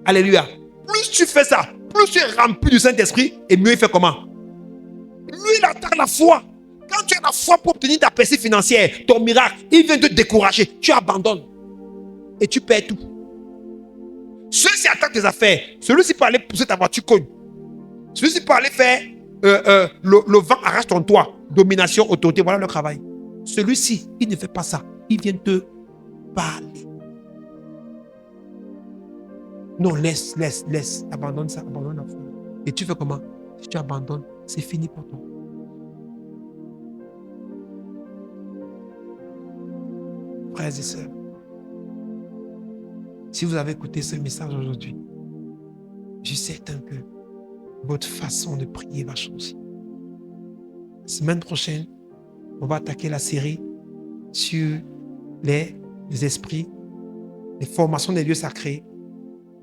Alléluia. Plus tu fais ça, plus tu es rempli du Saint-Esprit, et mieux il fait comment? Lui, il attend la foi. Quand tu as la foi pour obtenir ta percée financière, ton miracle, il vient te décourager. Tu abandonnes. Et tu perds tout. Celui-ci attaque tes affaires. Celui-ci peut aller pousser ta voiture cogne. Celui-ci peut aller faire le vent arrache ton toit. Domination, autorité, voilà le travail. Celui-ci, il ne fait pas ça. Il vient te parler. Non, laisse. Abandonne ça, abandonne la foi. Et tu fais comment? Si tu abandonnes, c'est fini pour toi. Frères et sœurs, si vous avez écouté ce message aujourd'hui, je suis certain que votre façon de prier va changer. La semaine prochaine, on va attaquer la série sur les esprits, les formations des lieux sacrés,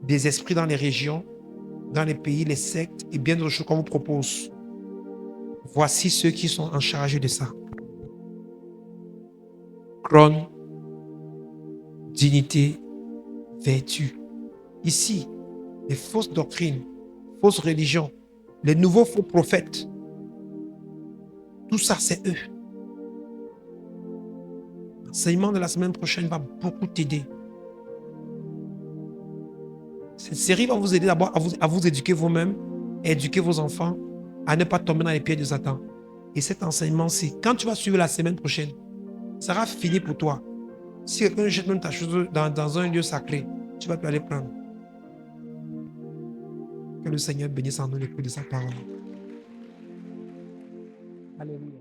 des esprits dans les régions, dans les pays, les sectes et bien d'autres choses qu'on vous propose. Voici ceux qui sont en charge de ça. Couronne, dignité, vertu. Ici, les fausses doctrines, fausses religions, les nouveaux faux prophètes, tout ça, c'est eux. L'enseignement de la semaine prochaine va beaucoup t'aider. Cette série va vous aider d'abord à vous éduquer vous-même, à éduquer vos enfants, à ne pas tomber dans les pieds de Satan. Et cet enseignement-ci, quand tu vas suivre la semaine prochaine, ça sera fini pour toi. Si quelqu'un jette même ta chose dans un lieu sacré, tu vas plus aller prendre. Que le Seigneur bénisse en nous l'écoute de sa parole. Alléluia.